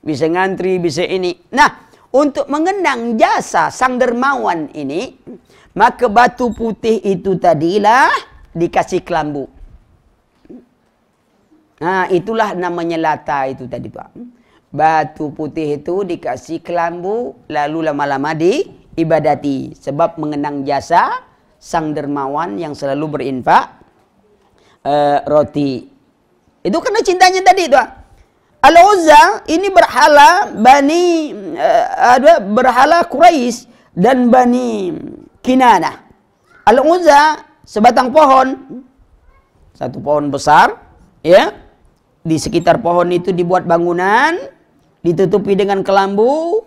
Bisa ngantri, bisa ini. Nah, untuk mengenang jasa sang dermawan ini, maka batu putih itu tadilah dikasih kelambu. Nah, itulah namanya Lata itu tadi, Pak. Batu putih itu dikasih kelambu, lalu lama-lama diibadati. Sebab mengenang jasa sang dermawan yang selalu berinfak roti. Itu karena cintanya tadi, Pak. Al-Uzza ini berhala berhala Quraisy dan Bani Kinanah. Al-Uzza sebatang pohon, satu pohon besar, ya. Di sekitar pohon itu dibuat bangunan, ditutupi dengan kelambu.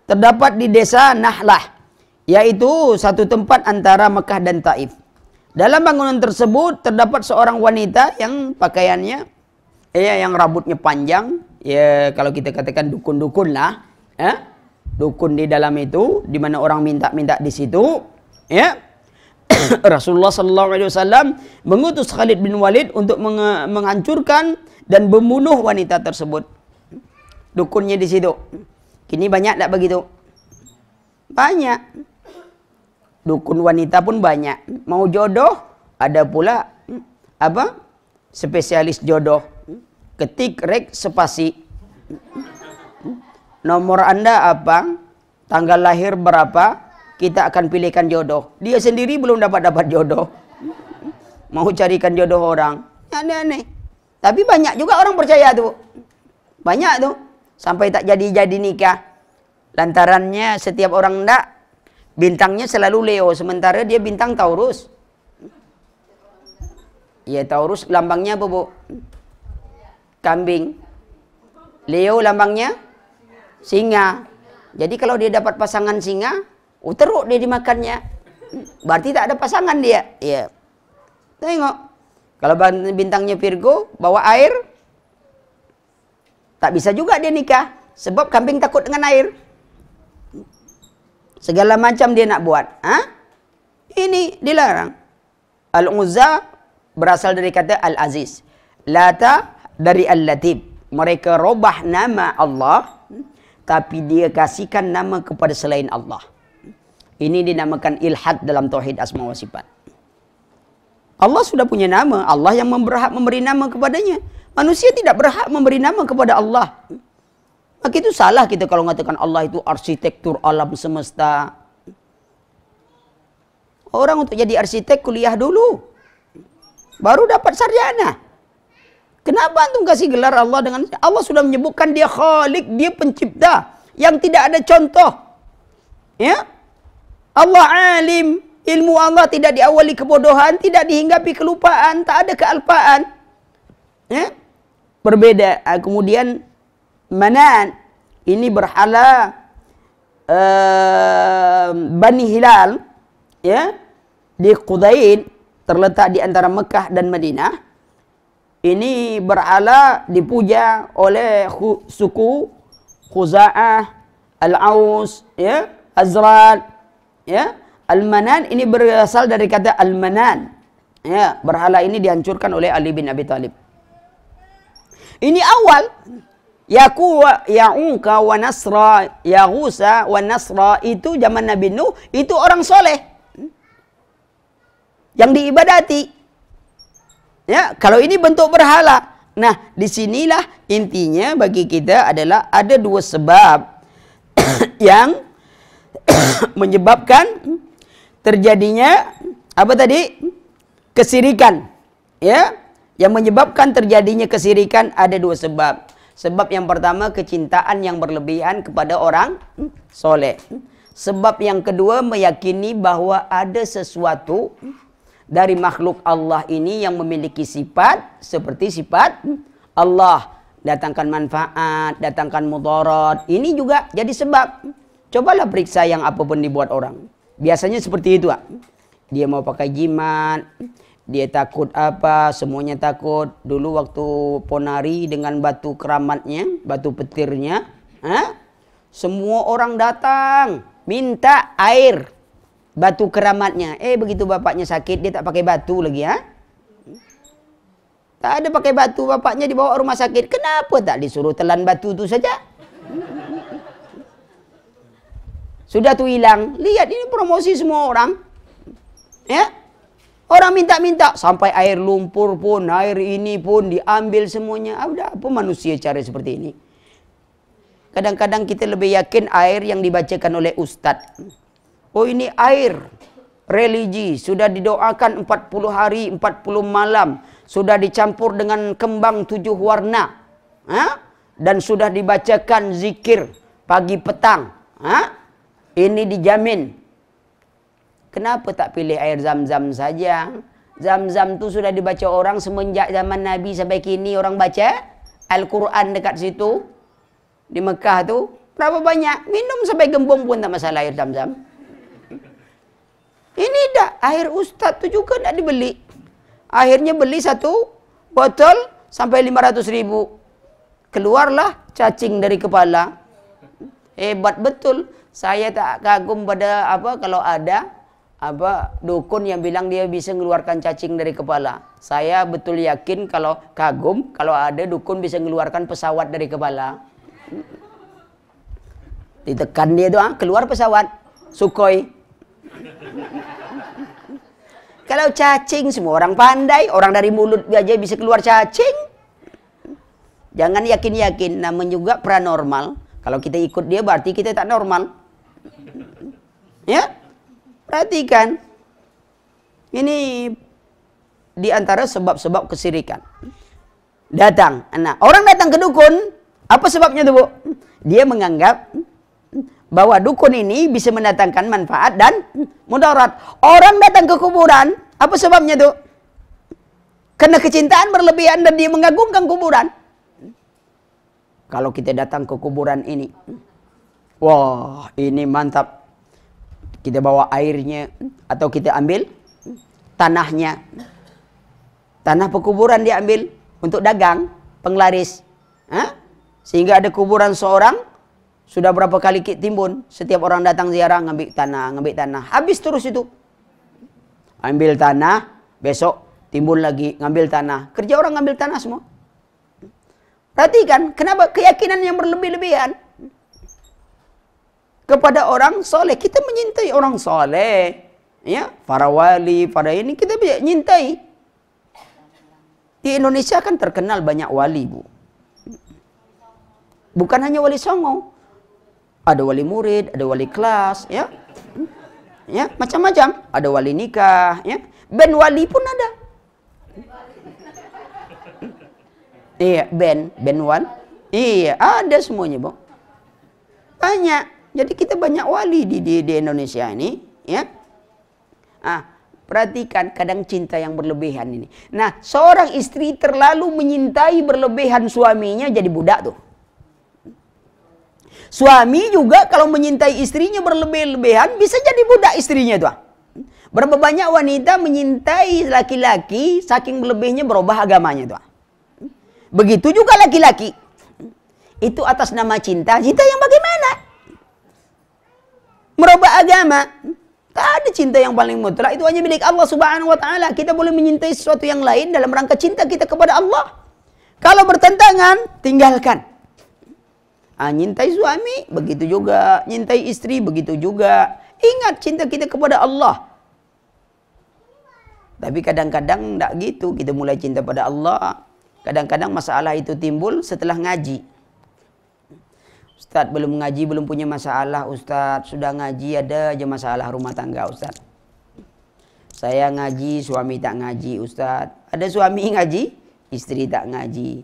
Terdapat di desa Nahlah, yaitu satu tempat antara Mekah dan Taif. Dalam bangunan tersebut terdapat seorang wanita yang pakaiannya, yang rambutnya panjang, ya kalau kita katakan dukun-dukun lah, dukun di dalam itu, di mana orang minta-minta di situ, ya. Rasulullah sallallahu alaihi wasallam mengutus Khalid bin Walid untuk menghancurkan dan membunuh wanita tersebut. Dukunnya di situ. Kini banyak tak begitu? Banyak. Dukun wanita pun banyak. Mau jodoh, ada pula apa? Spesialis jodoh. Ketik rek spasi. Nomor Anda apa? Tanggal lahir berapa? Kita akan pilihkan jodoh. Dia sendiri belum dapat jodoh. Mau carikan jodoh orang. Aneh-aneh. Tapi banyak juga orang percaya tuh. Banyak tuh. Sampai tak jadi nikah. Lantarannya setiap orang ndak, bintangnya selalu Leo. Sementara dia bintang Taurus. Ya, Taurus lambangnya apa, Bu? Kambing. Leo lambangnya singa. Jadi kalau dia dapat pasangan singa, teruk dia dimakannya. Berarti tak ada pasangan dia. Ya. Tengok. Kalau bintangnya Virgo, bawa air, tak bisa juga dia nikah. Sebab kambing takut dengan air. Segala macam dia nak buat. Ini dilarang. Al-Uzza berasal dari kata Al-Aziz. Lata dari Al-Latif. Mereka robah nama Allah, tapi dia kasihkan nama kepada selain Allah. Ini dinamakan ilhad dalam tauhid asma wa sifat. Allah sudah punya nama. Allah yang berhak memberi nama kepadanya. Manusia tidak berhak memberi nama kepada Allah. Maka itu salah kita kalau mengatakan Allah itu arsitektur alam semesta. Orang untuk jadi arsitek kuliah dulu. Baru dapat sarjana. Kenapa antum kasih gelar Allah dengan Allah sudah menyebutkan dia Khalik, dia pencipta yang tidak ada contoh. Ya? Allah alim, ilmu Allah tidak diawali kebodohan, tidak dihinggapi kelupaan, tak ada kealpaan. Ya? Berbeda. Kemudian Manan, ini berhala Bani Hilal, ya, di Qudain, terletak di antara Mekah dan Madinah. Ini berhala dipuja oleh suku Khuza'ah, Al-Aus, ya, Azrad, ya. Al-Manan ini berasal dari kata Al-Manan. Ya, berhala ini dihancurkan oleh Ali bin Abi Thalib. Ini awal. Ya'uka wa Nasra, Yaghusa wa Nasra itu zaman Nabi Nuh, itu orang soleh yang diibadati. Ya, kalau ini bentuk berhala. Nah, disinilah intinya bagi kita adalah ada dua sebab yang menyebabkan terjadinya apa tadi? Kesirikan. Ya, yang menyebabkan terjadinya kesirikan ada dua sebab. Sebab yang pertama, kecintaan yang berlebihan kepada orang soleh. Sebab yang kedua, meyakini bahwa ada sesuatu dari makhluk Allah ini yang memiliki sifat seperti sifat Allah. Datangkan manfaat, datangkan mudarat. Ini juga jadi sebab. Cobalah periksa yang apapun dibuat orang. Biasanya seperti itu. Dia mau pakai jimat, dia takut apa, semuanya takut. Dulu waktu ponari dengan batu keramatnya, batu petirnya, semua orang datang minta air batu keramatnya. Begitu bapaknya sakit, dia tak pakai batu lagi, tak ada pakai batu, bapaknya dibawa rumah sakit. Kenapa tak disuruh telan batu itu saja? Sudah tuh hilang. Lihat ini promosi semua orang. Ya. Orang minta-minta sampai air lumpur pun, air ini pun diambil semuanya. Udah apa manusia cara seperti ini? Kadang-kadang kita lebih yakin air yang dibacakan oleh ustadz. Oh, ini air religi, sudah didoakan 40 hari, 40 malam, sudah dicampur dengan kembang 7 warna. Dan sudah dibacakan zikir pagi petang. Ini dijamin. Kenapa tak pilih air Zam-Zam saja? Zam-Zam tu sudah dibaca orang semenjak zaman Nabi sampai kini, orang baca Al-Quran dekat situ. Di Mekah tu berapa banyak? Minum sampai gembung pun tak masalah air Zam-Zam. Ini dah air ustaz tu juga tak dibeli. Akhirnya beli 1 botol sampai 500.000. Keluarlah cacing dari kepala. Hebat betul. Saya tak kagum pada kalau ada dukun yang bilang dia bisa mengeluarkan cacing dari kepala. Saya betul yakin kalau kagum kalau ada dukun bisa mengeluarkan pesawat dari kepala. Ditekan dia doang keluar pesawat Sukhoi. Kalau cacing semua orang pandai, orang dari mulut aja bisa keluar cacing. Jangan yakin-yakin, namanya juga paranormal. Kalau kita ikut dia berarti kita tak normal. Ya? Perhatikan. Ini di antara sebab-sebab kesirikan. Datang. Nah, orang datang ke dukun, apa sebabnya tuh, Bu? Dia menganggap bahwa dukun ini bisa mendatangkan manfaat dan mudarat. Orang datang ke kuburan, apa sebabnya tuh? Karena kecintaan berlebihan dan dia mengagungkan kuburan. Kalau kita datang ke kuburan ini, wah, ini mantap. Kita bawa airnya atau kita ambil tanahnya. Tanah pekuburan diambil untuk dagang, penglaris. Sehingga ada kuburan seorang, sudah berapa kali timbun. Setiap orang datang ziarah, ngambil tanah. Habis terus itu. Ambil tanah, besok timbun lagi, ngambil tanah. Kerja orang ngambil tanah semua. Perhatikan, kenapa keyakinan yang berlebih-lebihan kepada orang soleh. Kita menyintai orang soleh, ya, para wali, para ini kita menyintai. Di Indonesia kan terkenal banyak wali, Bu. Bukan hanya wali songo, ada wali murid, ada wali kelas, ya. Ya, macam-macam. Ada wali nikah, ya. Band wali pun ada. Iya, band wali. Iya, ada semuanya, Bang. Banyak. Jadi kita banyak wali di Indonesia ini, ya. Perhatikan kadang cinta yang berlebihan ini. Nah, seorang istri terlalu menyintai berlebihan suaminya jadi budak tuh. Suami juga kalau menyintai istrinya berlebih-lebihan bisa jadi budak istrinya tuh. Berapa banyak wanita menyintai laki-laki saking berlebihnya berubah agamanya tuh. Begitu juga laki-laki. Itu atas nama cinta. Cinta yang bagaimana? Merubah agama. Tak ada cinta yang paling mutlak. Itu hanya milik Allah Subhanahu wa taala. Kita boleh menyintai sesuatu yang lain dalam rangka cinta kita kepada Allah. Kalau bertentangan, tinggalkan. Nyintai suami, begitu juga. Nyintai istri, begitu juga. Ingat cinta kita kepada Allah. Tapi kadang-kadang tidak gitu. Kita mulai cinta pada Allah. Kadang-kadang masalah itu timbul setelah ngaji. Ustadz belum ngaji, belum punya masalah. Ustadz sudah ngaji, ada aja masalah rumah tangga Ustadz. Saya ngaji, suami tak ngaji Ustadz. Ada suami ngaji, istri tak ngaji.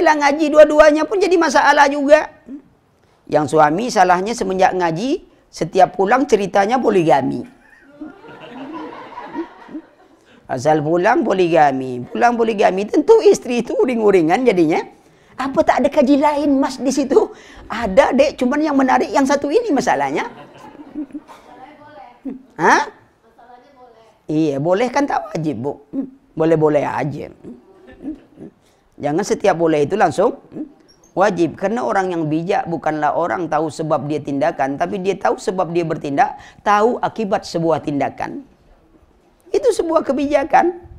Lah ngaji dua-duanya pun jadi masalah juga. Yang suami salahnya semenjak ngaji, setiap pulang ceritanya poligami. Asal pulang poligami. Pulang poligami, tentu istri itu uring-uringan jadinya. Apa tak ada kaji lain mas di situ? Ada dek, cuman yang menarik yang satu ini masalahnya. Hah? Iya, boleh kan tak wajib, Bu. Boleh-boleh aja. Jangan setiap boleh itu langsung wajib. Karena orang yang bijak bukanlah orang tahu sebab dia tindakan, tapi dia tahu sebab dia bertindak, tahu akibat sebuah tindakan. Itu sebuah kebijakan.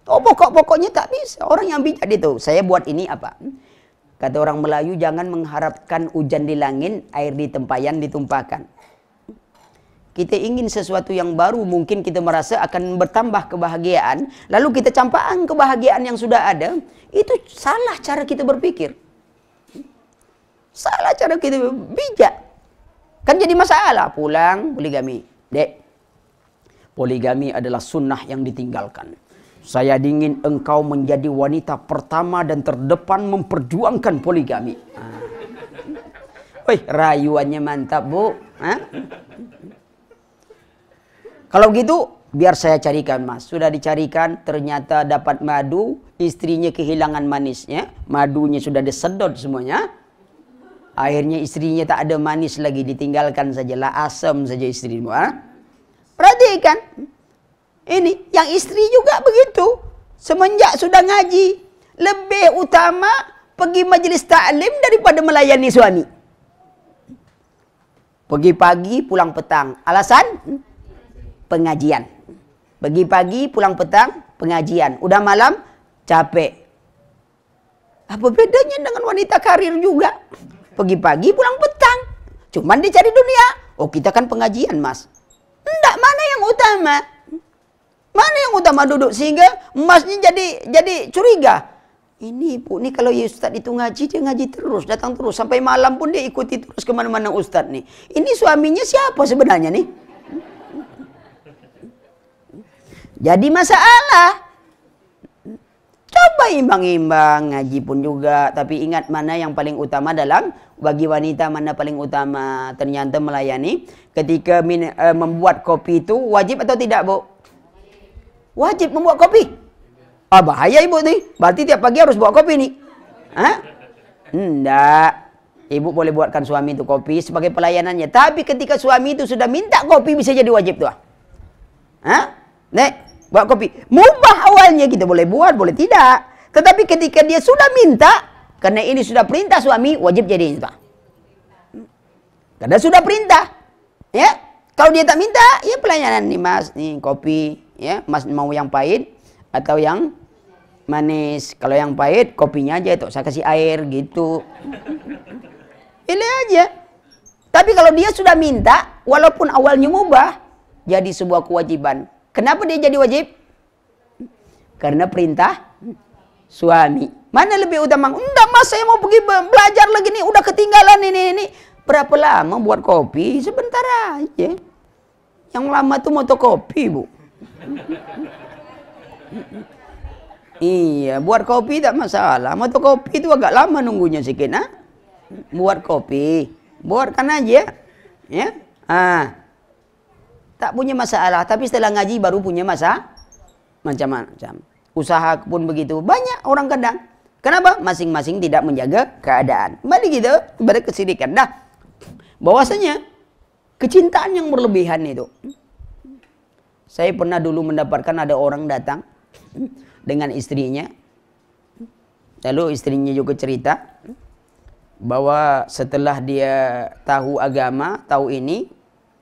Pokoknya tak bisa. Orang yang bijak itu, saya buat ini apa? Kata orang Melayu, jangan mengharapkan hujan di langit, air di tempayan ditumpahkan. Kita ingin sesuatu yang baru, mungkin kita merasa akan bertambah kebahagiaan, lalu kita campakkan kebahagiaan yang sudah ada, itu salah cara kita berpikir. Salah cara kita bijak. Kan jadi masalah, pulang poligami. Dek, poligami adalah sunnah yang ditinggalkan. Saya ingin engkau menjadi wanita pertama dan terdepan memperjuangkan poligami. Wih, rayuannya mantap, Bu. Kalau gitu, biar saya carikan, Mas. Sudah dicarikan, ternyata dapat madu, istrinya kehilangan manisnya, madunya sudah disedot semuanya. Akhirnya istrinya tak ada manis lagi, ditinggalkan sajalah, asam saja istrimu. Perhatikan. Ini, yang istri juga begitu. Semenjak sudah ngaji, lebih utama pergi majelis taklim daripada melayani suami. Pergi pagi, pulang petang. Alasan? Pengajian. Pergi pagi, pulang petang, pengajian. Udah malam, capek. Apa bedanya dengan wanita karir juga? Pergi pagi, pulang petang. Cuman dicari dunia. Oh, kita kan pengajian, Mas. Enggak, mana yang utama? Mana yang utama duduk sehingga emasnya jadi curiga. Ini Bu, nih kalau ya Ustadz itu ngaji, dia ngaji terus, datang terus. Sampai malam pun dia ikuti terus kemana-mana Ustadz nih. Ini suaminya siapa sebenarnya nih? Jadi masalah. Coba imbang-imbang, ngaji pun juga. Tapi ingat mana yang paling utama dalam, bagi wanita mana paling utama. Ternyata melayani. Ketika membuat kopi itu wajib atau tidak, Bu? Wajib membuat kopi. Bahaya ibu nih. Berarti tiap pagi harus buat kopi nih. Enggak. Ibu boleh buatkan suami itu kopi sebagai pelayanannya. Tapi ketika suami itu sudah minta kopi, bisa jadi wajib tuh. Nek, buat kopi. Mubah awalnya kita boleh buat, boleh tidak. Tetapi ketika dia sudah minta, karena ini sudah perintah suami, wajib jadi itu. Karena sudah perintah. Ya. Kalau dia tak minta, ya pelayanan nih Mas, nih kopi. Ya, Mas mau yang pahit atau yang manis. Kalau yang pahit, kopinya aja itu saya kasih air gitu. Pilih aja. Tapi kalau dia sudah minta, walaupun awalnya mubah, jadi sebuah kewajiban. Kenapa dia jadi wajib? Karena perintah suami. Mana lebih utama? Enggak Mas, saya mau pergi belajar lagi nih, udah ketinggalan ini. Berapa lama buat kopi? Sebentar aja. Yang lama tuh motokopi, Bu. Iya, buat kopi tak masalah. Motokopi itu agak lama nunggunya sikit, ha? Buat kopi, buatkan aja, ya. Tak punya masalah. Tapi setelah ngaji baru punya macam-macam. Usaha pun begitu. Banyak orang kadang. Kenapa? Masing-masing tidak menjaga keadaan. Kembali gitu, pada kesirikan. Nah, bahwasanya kecintaan yang berlebihan itu. Saya pernah dulu mendapatkan ada orang datang dengan istrinya. Lalu istrinya juga cerita bahwa setelah dia tahu agama, tahu ini,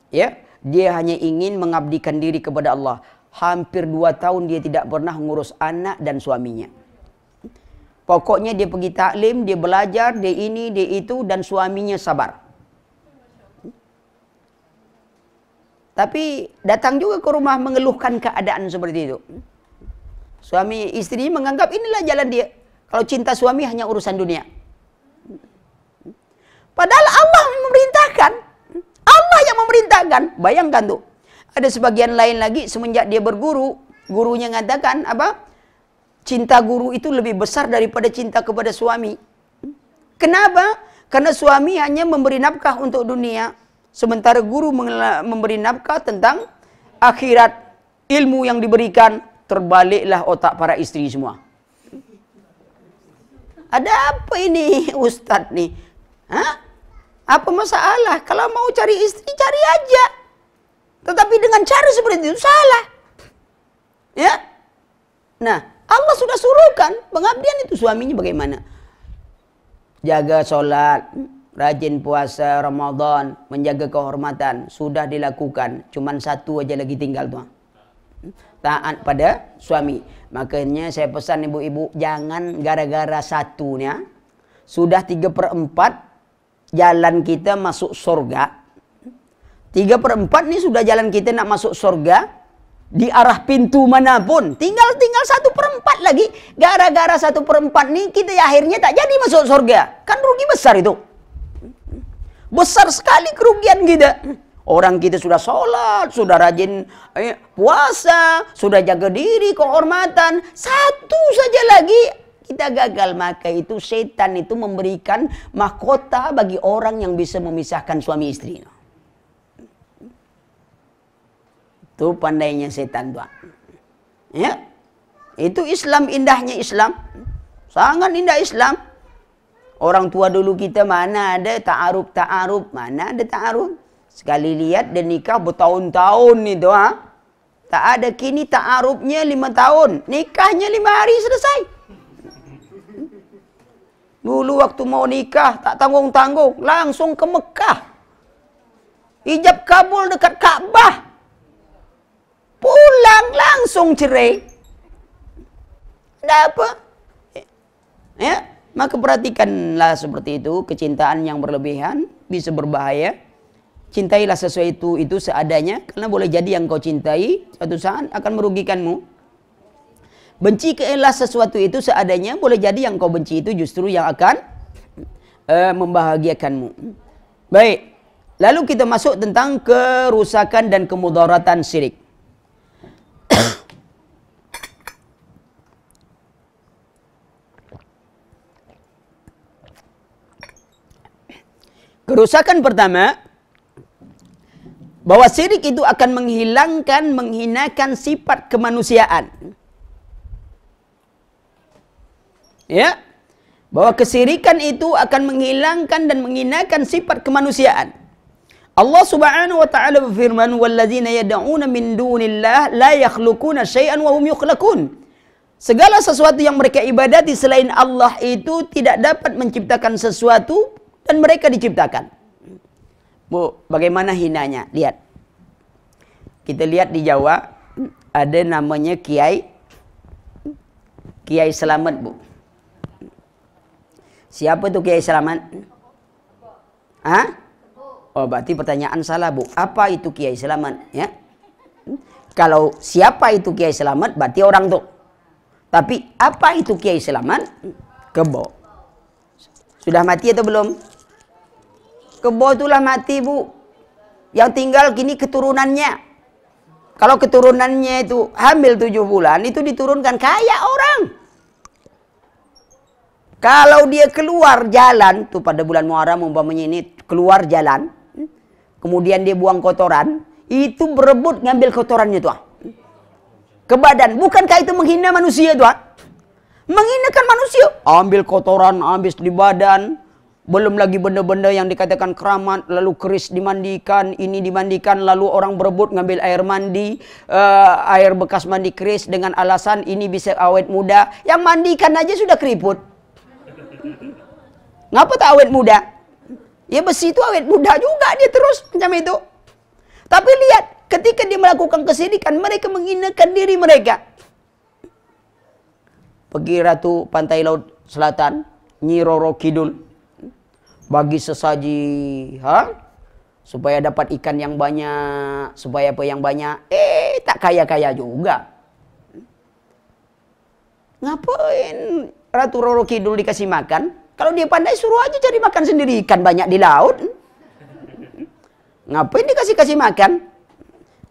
ya, dia hanya ingin mengabdikan diri kepada Allah. Hampir 2 tahun dia tidak pernah ngurus anak dan suaminya. Pokoknya dia pergi taklim, dia belajar, dia ini, dia itu, dan suaminya sabar. Tapi datang juga ke rumah mengeluhkan keadaan seperti itu. Suami istri menganggap inilah jalan dia. Kalau cinta suami hanya urusan dunia. Padahal Allah memerintahkan. Allah yang memerintahkan. Bayangkan tuh. Ada sebagian lain lagi semenjak dia berguru. Gurunya mengatakan apa? Cinta guru itu lebih besar daripada cinta kepada suami. Kenapa? Karena suami hanya memberi nafkah untuk dunia. Sementara guru memberi nafkah tentang akhirat. Ilmu yang diberikan. Terbaliklah otak para istri semua. Ada apa ini Ustadz nih? Hah? Apa masalah? Kalau mau cari istri, cari aja. Tetapi dengan cara seperti itu salah. Ya? Nah, Allah sudah suruhkan pengabdian itu suaminya bagaimana? Jaga sholat, rajin puasa Ramadan, menjaga kehormatan, sudah dilakukan. Cuman satu aja lagi tinggal tuh. Taat pada suami. Makanya saya pesan ibu-ibu, jangan gara-gara satunya sudah 3/4 jalan kita masuk surga. 3/4 nih sudah jalan kita nak masuk surga. Di arah pintu manapun. Tinggal 1/4 lagi. Gara-gara 1/4 nih kita akhirnya tak jadi masuk surga. Kan rugi besar itu. Besar sekali kerugian kita. Orang kita sudah sholat, sudah rajin puasa, sudah jaga diri, kehormatan. Satu saja lagi kita gagal. Maka itu setan itu memberikan mahkota bagi orang yang bisa memisahkan suami istri. Itu pandainya setan tuh. Ya. Itu Islam, indahnya Islam. Sangat indah Islam. Orang tua dulu kita mana ada ta'aruf, mana ada ta'aruf. Sekali lihat dan nikah bertahun-tahun itu, ha? Tak ada. Kini ta'arufnya 5 tahun. Nikahnya 5 hari selesai. Dulu waktu mau nikah, tak tanggung-tanggung. Langsung ke Mekah. Ijab kabul dekat Ka'bah. Pulang langsung cerai. Ada apa? Ya, maka perhatikanlah seperti itu. Kecintaan yang berlebihan bisa berbahaya. Cintailah sesuatu itu seadanya, karena boleh jadi yang kau cintai suatu saat akan merugikanmu. Bencilah sesuatu itu seadanya, boleh jadi yang kau benci itu justru yang akan membahagiakanmu. Baik, lalu kita masuk tentang kerusakan dan kemudaratan syirik. Kerusakan pertama, bahwa syirik itu akan menghilangkan, menghinakan sifat kemanusiaan. Ya, bahwa kesyirikan itu akan menghilangkan dan menghinakan sifat kemanusiaan. Allah Subhanahu wa taala berfirman, "Walladzina yad'una min dunillah la yakhluquna syai'an wa hum yukhlaqun." Segala sesuatu yang mereka ibadati selain Allah itu tidak dapat menciptakan sesuatu dan mereka diciptakan. Bu, bagaimana hinanya? Lihat. Kita lihat di Jawa ada namanya Kiai Selamat, Bu. Siapa tuh Kiai Selamat? Hah? Oh, berarti pertanyaan salah, Bu. Apa itu Kiai Selamat? Ya. Kalau siapa itu Kiai Selamat, berarti orang tuh. Tapi apa itu Kiai Selamat? Kebo. Sudah mati atau belum? Kebo itulah mati, Bu. Yang tinggal kini keturunannya. Kalau keturunannya itu hamil 7 bulan, itu diturunkan kayak orang. Kalau dia keluar jalan, tuh pada bulan Muharram umpamanya ini keluar jalan, kemudian dia buang kotoran, itu berebut ngambil kotorannya tuh. Ke badan. Bukankah itu menghina manusia tuh? Menghinakan manusia. Ambil kotoran, habis di badan. Belum lagi benda-benda yang dikatakan keramat, lalu keris dimandikan, ini dimandikan, lalu orang berebut ngambil air mandi, air bekas mandi keris dengan alasan ini bisa awet muda. Yang mandikan aja sudah keriput. Ngapa tak awet muda? Ya besi itu awet muda juga dia terus macam itu. Tapi lihat, ketika dia melakukan kesyirikan, mereka menghinakan diri mereka. Pergi Ratu Pantai Laut Selatan, Nyi Roro Kidul, bagi sesaji, supaya dapat ikan yang banyak, supaya apa yang banyak, tak kaya-kaya juga. Ngapain Ratu Roro Kidul dikasih makan? Kalau dia pandai suruh aja cari makan sendiri, ikan banyak di laut. Ngapain dikasih makan?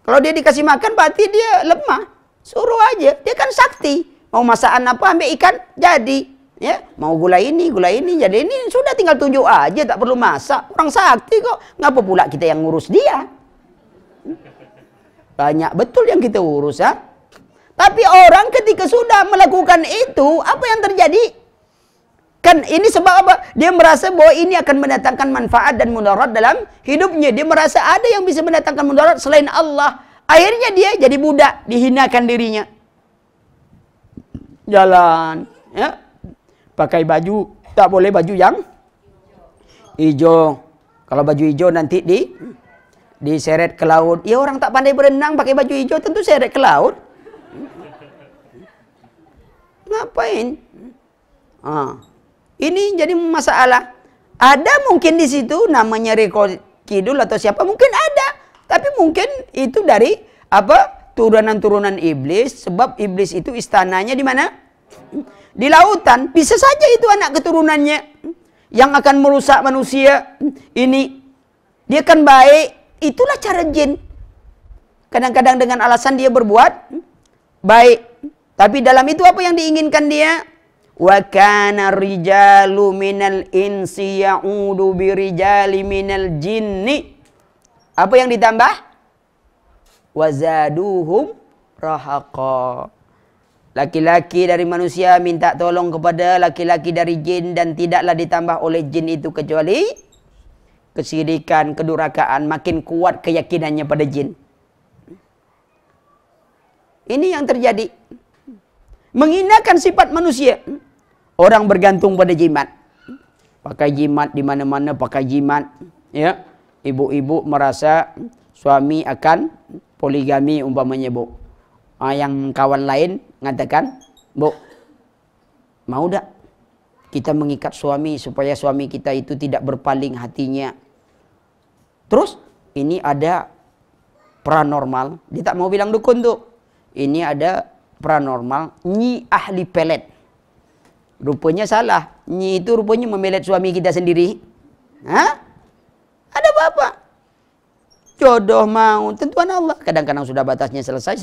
Kalau dia dikasih makan berarti dia lemah. Suruh aja, dia kan sakti. Mau masakan apa ambil ikan jadi. Ya, mau gula ini jadi ini sudah tinggal tunjuk aja, tak perlu masak. Orang sakti kok. Ngapa pula kita yang ngurus dia? Banyak betul yang kita urus, ha? Tapi orang ketika sudah melakukan itu, apa yang terjadi? Kan ini sebab apa? Dia merasa bahwa ini akan mendatangkan manfaat dan mudarat dalam hidupnya. Dia merasa ada yang bisa mendatangkan mudarat selain Allah. Akhirnya dia jadi budak, dihinakan dirinya. Jalan, ya. Pakai baju, tak boleh baju yang hijau. Kalau baju hijau nanti diseret ke laut. Ya orang tak pandai berenang pakai baju hijau tentu seret ke laut. Ngapain? Ini jadi masalah. Ada mungkin di situ namanya Roro Kidul atau siapa mungkin ada. Tapi mungkin itu dari apa? Turunan-turunan iblis, sebab iblis itu istananya di mana? Di lautan. Bisa saja itu anak keturunannya yang akan merusak manusia. Ini dia kan baik, itulah cara jin. Kadang-kadang dengan alasan dia berbuat baik, tapi dalam itu apa yang diinginkan dia? Wa kana rijalu minal insi ya'udu birijali minal jinni. Apa yang ditambah? Wazaduhum rahaqa. Laki-laki dari manusia minta tolong kepada laki-laki dari jin dan tidaklah ditambah oleh jin itu kecuali kesyirikan, kedurhakaan, makin kuat keyakinannya pada jin. Ini yang terjadi. Menghinakan sifat manusia. Orang bergantung pada jimat. Pakai jimat di mana-mana, pakai jimat, ya. Ibu-ibu merasa suami akan poligami umpamanya, Bu. Yang kawan lain mengatakan, Bu, mau tak kita mengikat suami supaya suami kita itu tidak berpaling hatinya. Terus ini ada paranormal. Dia tak mau bilang dukun tuh. Ini ada paranormal. Nyi ahli pelet. Rupanya salah. Nyi itu rupanya memelet suami kita sendiri. Hah? Ada apa-apa? Jodoh mau. Tentuan Allah. Kadang-kadang sudah batasnya selesai.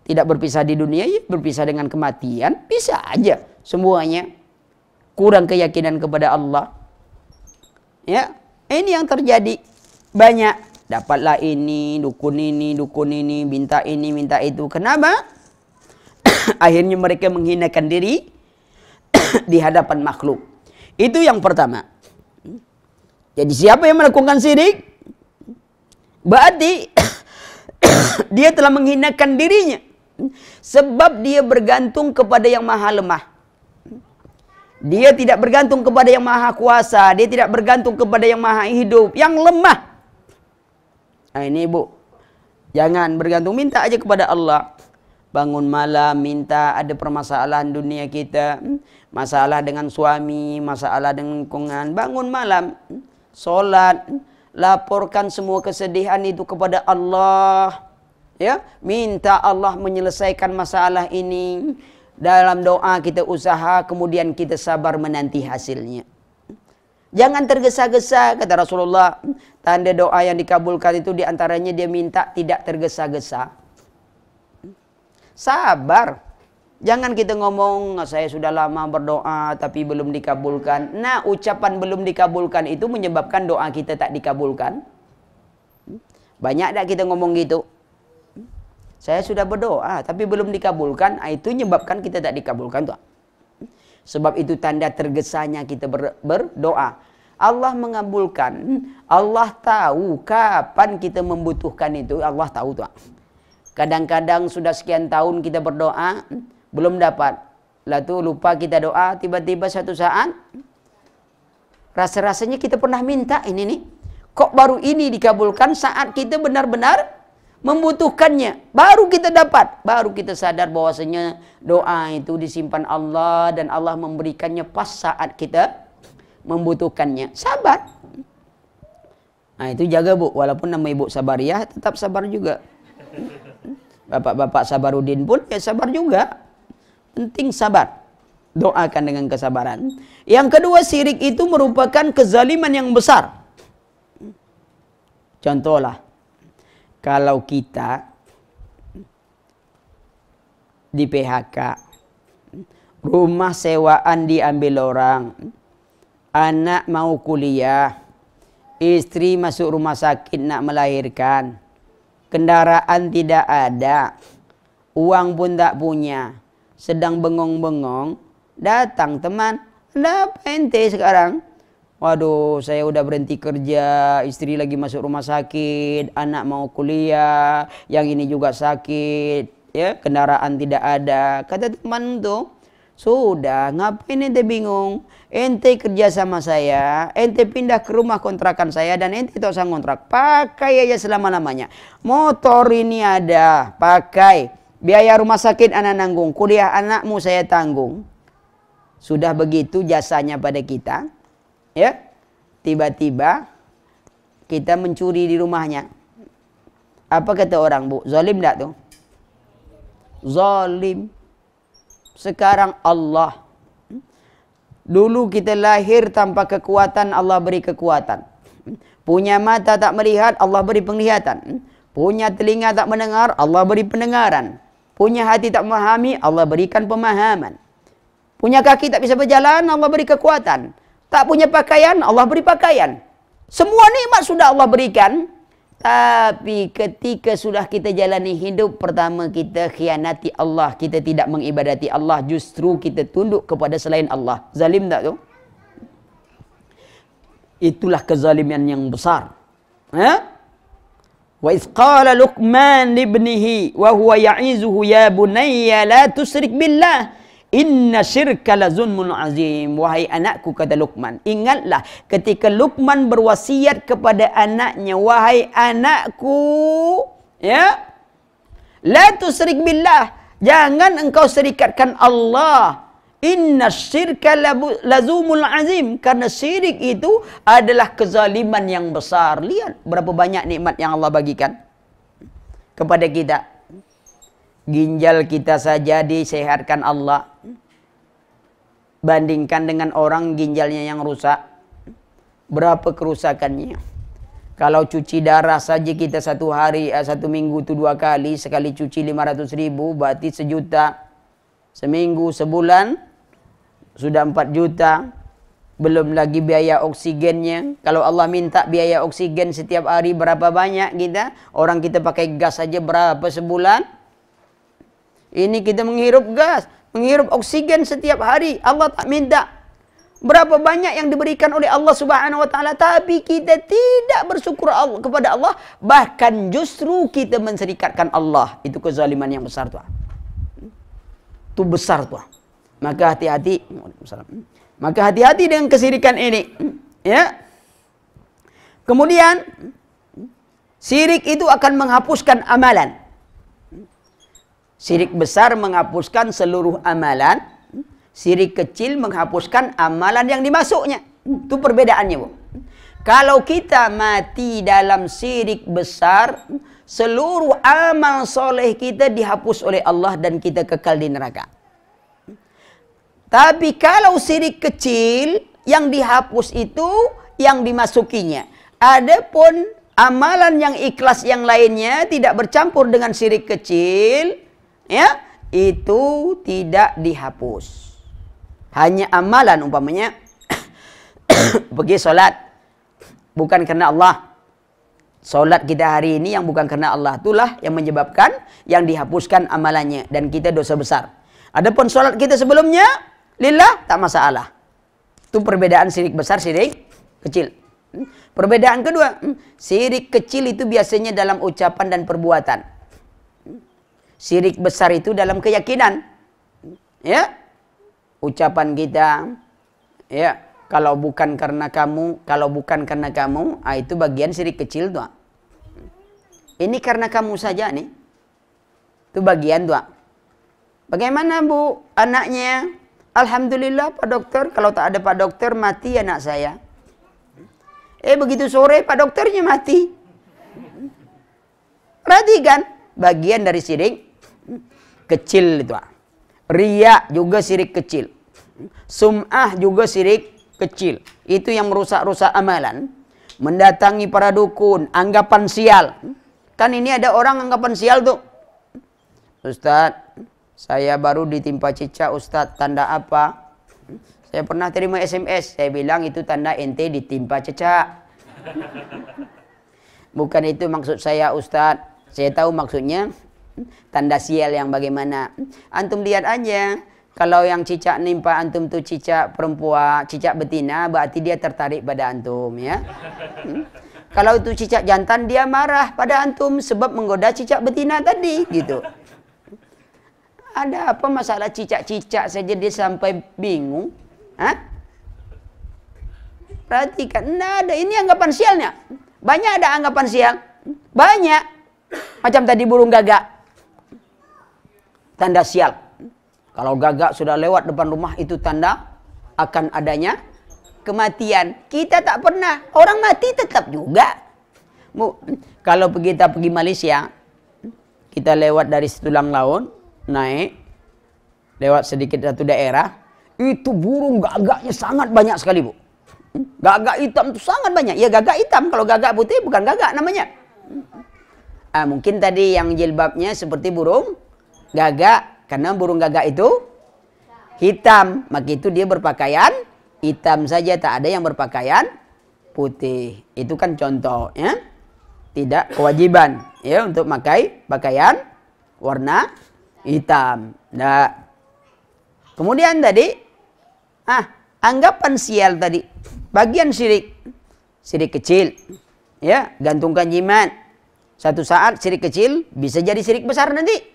Tidak berpisah di dunia, ya berpisah dengan kematian. Bisa aja semuanya. Kurang keyakinan kepada Allah. Ya, ini yang terjadi. Banyak. Dapatlah ini, dukun ini, minta ini, minta itu. Kenapa? Akhirnya mereka menghinakan diri di hadapan makhluk. Itu yang pertama. Jadi siapa yang melakukan syirik? Berarti dia telah menghinakan dirinya. Sebab dia bergantung kepada yang maha lemah. Dia tidak bergantung kepada yang maha kuasa. Dia tidak bergantung kepada yang maha hidup. Yang lemah. Nah ini Bu. Jangan bergantung. Minta aja kepada Allah. Bangun malam minta, ada permasalahan dunia kita. Masalah dengan suami. Masalah dengan lingkungan. Bangun malam. Solat. Laporkan semua kesedihan itu kepada Allah. Ya, minta Allah menyelesaikan masalah ini. Dalam doa kita usaha, kemudian kita sabar menanti hasilnya. Jangan tergesa-gesa, kata Rasulullah. Tanda doa yang dikabulkan itu diantaranya dia minta tidak tergesa-gesa. Sabar. Jangan kita ngomong, saya sudah lama berdoa tapi belum dikabulkan. Nah, ucapan belum dikabulkan itu menyebabkan doa kita tak dikabulkan. Banyak tak kita ngomong gitu? Saya sudah berdoa tapi belum dikabulkan. Itu menyebabkan kita tak dikabulkan tuh. Sebab itu tanda tergesanya kita berdoa. Allah mengabulkan. Allah tahu kapan kita membutuhkan itu. Allah tahu tuh. Kadang-kadang sudah sekian tahun kita berdoa belum dapat. Lalu lupa kita doa, tiba-tiba satu saat rasa-rasanya kita pernah minta ini nih. Kok baru ini dikabulkan saat kita benar-benar membutuhkannya. Baru kita dapat, baru kita sadar bahwasanya doa itu disimpan Allah dan Allah memberikannya pas saat kita membutuhkannya. Sabar. Nah, itu jaga, Bu. Walaupun nama Ibu Sabariyah tetap sabar juga. Bapak-bapak Sabarudin pun ya sabar juga. Penting sabar. Doakan dengan kesabaran. Yang kedua, syirik itu merupakan kezaliman yang besar. Contohlah, kalau kita di PHK, rumah sewaan diambil orang, anak mau kuliah, istri masuk rumah sakit nak melahirkan, kendaraan tidak ada, uang pun tak punya, sedang bengong-bengong, datang teman, ada apa ente sekarang? Waduh, saya udah berhenti kerja, istri lagi masuk rumah sakit, anak mau kuliah, yang ini juga sakit, ya, kendaraan tidak ada. Kata teman tuh, sudah, ngapain ente bingung? Ente kerja sama saya, ente pindah ke rumah kontrakan saya dan ente tak usah ngontrak. Pakai aja selama-lamanya. Motor ini ada, pakai. Biaya rumah sakit anak nanggung, kuliah anakmu saya tanggung. Sudah begitu jasanya pada kita. Ya, tiba-tiba kita mencuri di rumahnya. Apa kata orang, Bu? Zalim tak tuh? Zalim. Sekarang Allah. Dulu kita lahir tanpa kekuatan, Allah beri kekuatan. Punya mata tak melihat, Allah beri penglihatan. Punya telinga tak mendengar, Allah beri pendengaran. Punya hati tak memahami, Allah berikan pemahaman. Punya kaki tak bisa berjalan, Allah beri kekuatan. Tak punya pakaian, Allah beri pakaian. Semua nikmat sudah Allah berikan. Tapi ketika sudah kita jalani hidup, pertama kita khianati Allah. Kita tidak mengibadati Allah. Justru kita tunduk kepada selain Allah. Zalim tak tu? Itulah kezaliman yang besar. Wa idh qala Luqman libnihi wa huwa ya'izuhu ya bunayya la tusyrik billah. Inna syirka la zulmun azim. Wahai anakku, kata Luqman, ingatlah ketika Luqman berwasiat kepada anaknya, wahai anakku, ya, la tusyrik billah, jangan engkau serikatkan Allah. Inna syirka la zulmun azim, karena syirik itu adalah kezaliman yang besar. Lihat berapa banyak nikmat yang Allah bagikan kepada kita. Ginjal kita saja disehatkan Allah. Bandingkan dengan orang ginjalnya yang rusak, berapa kerusakannya. Kalau cuci darah saja kita satu hari, satu minggu itu 2 kali, sekali cuci 500.000, berarti 1 juta. Seminggu, sebulan, sudah 4 juta. Belum lagi biaya oksigennya. Kalau Allah minta biaya oksigen setiap hari berapa banyak kita? Orang kita pakai gas saja berapa sebulan? Ini kita menghirup gas, menghirup oksigen setiap hari. Allah tak minta. Berapa banyak yang diberikan oleh Allah Subhanahu wa taala, tapi kita tidak bersyukur kepada Allah, bahkan justru kita menserikatkan Allah. Itu kezaliman yang besar, tuan. Itu besar, tuan. Maka hati-hati. Maka hati-hati dengan kesirikan ini. Ya. Kemudian syirik itu akan menghapuskan amalan. Syirik besar menghapuskan seluruh amalan. Syirik kecil menghapuskan amalan yang dimasuknya. Itu perbedaannya, Bu. Kalau kita mati dalam syirik besar, seluruh amal soleh kita dihapus oleh Allah dan kita kekal di neraka. Tapi kalau syirik kecil, yang dihapus itu yang dimasukinya. Adapun amalan yang ikhlas yang lainnya tidak bercampur dengan syirik kecil, ya, itu tidak dihapus. Hanya amalan umpamanya pergi sholat bukan karena Allah. Sholat kita hari ini yang bukan karena Allah, itulah yang menyebabkan yang dihapuskan amalannya dan kita dosa besar. Adapun sholat kita sebelumnya lillah tak masalah. Itu perbedaan syirik besar, syirik kecil. Perbedaan kedua, syirik kecil itu biasanya dalam ucapan dan perbuatan. Syirik besar itu dalam keyakinan. Ya. Ucapan kita, ya, kalau bukan karena kamu, itu bagian syirik kecil tuh. Ini karena kamu saja nih. Itu bagian tuh. Bagaimana Bu anaknya? Alhamdulillah Pak Dokter, kalau tak ada Pak Dokter mati anak saya. Begitu sore Pak Dokternya mati. Perhatikan, bagian dari syirik kecil itu. Riya juga syirik kecil. Sum'ah juga syirik kecil. Itu yang merusak-rusak amalan. Mendatangi para dukun, anggapan sial. Kan ini ada orang anggapan sial tuh. Ustadz, saya baru ditimpa cicak Ustadz, tanda apa? Saya pernah terima SMS, saya bilang itu tanda ente ditimpa cicak. Bukan itu maksud saya Ustadz. Saya tahu maksudnya tanda sial yang bagaimana. Antum lihat aja. Kalau yang cicak nimpa antum tuh cicak perempuan, cicak betina, berarti dia tertarik pada antum, ya. Kalau itu cicak jantan, dia marah pada antum sebab menggoda cicak betina tadi, gitu. Ada apa masalah cicak-cicak saja dia sampai bingung? Hah? Perhatikan, nah ada ini anggapan sialnya. Banyak ada anggapan sial. Banyak. Macam tadi burung gagak. Tanda sial. Kalau gagak sudah lewat depan rumah itu tanda akan adanya kematian. Kita tak pernah. Orang mati tetap juga. Kalau kita pergi Malaysia, kita lewat dari Situlang Laut, naik, lewat sedikit satu daerah, itu burung gagaknya sangat banyak sekali, Bu. Gagak hitam itu sangat banyak. Ya gagak hitam, kalau gagak putih bukan gagak namanya. Mungkin tadi yang jilbabnya seperti burung gagak. Karena burung gagak itu hitam, maka itu dia berpakaian hitam saja, tak ada yang berpakaian putih. Itu kan contoh, ya. Tidak kewajiban, ya, untuk memakai pakaian warna hitam. Nah, kemudian tadi, anggapan sial tadi, bagian syirik kecil, ya, gantungkan jimat. Satu saat syirik kecil bisa jadi syirik besar nanti.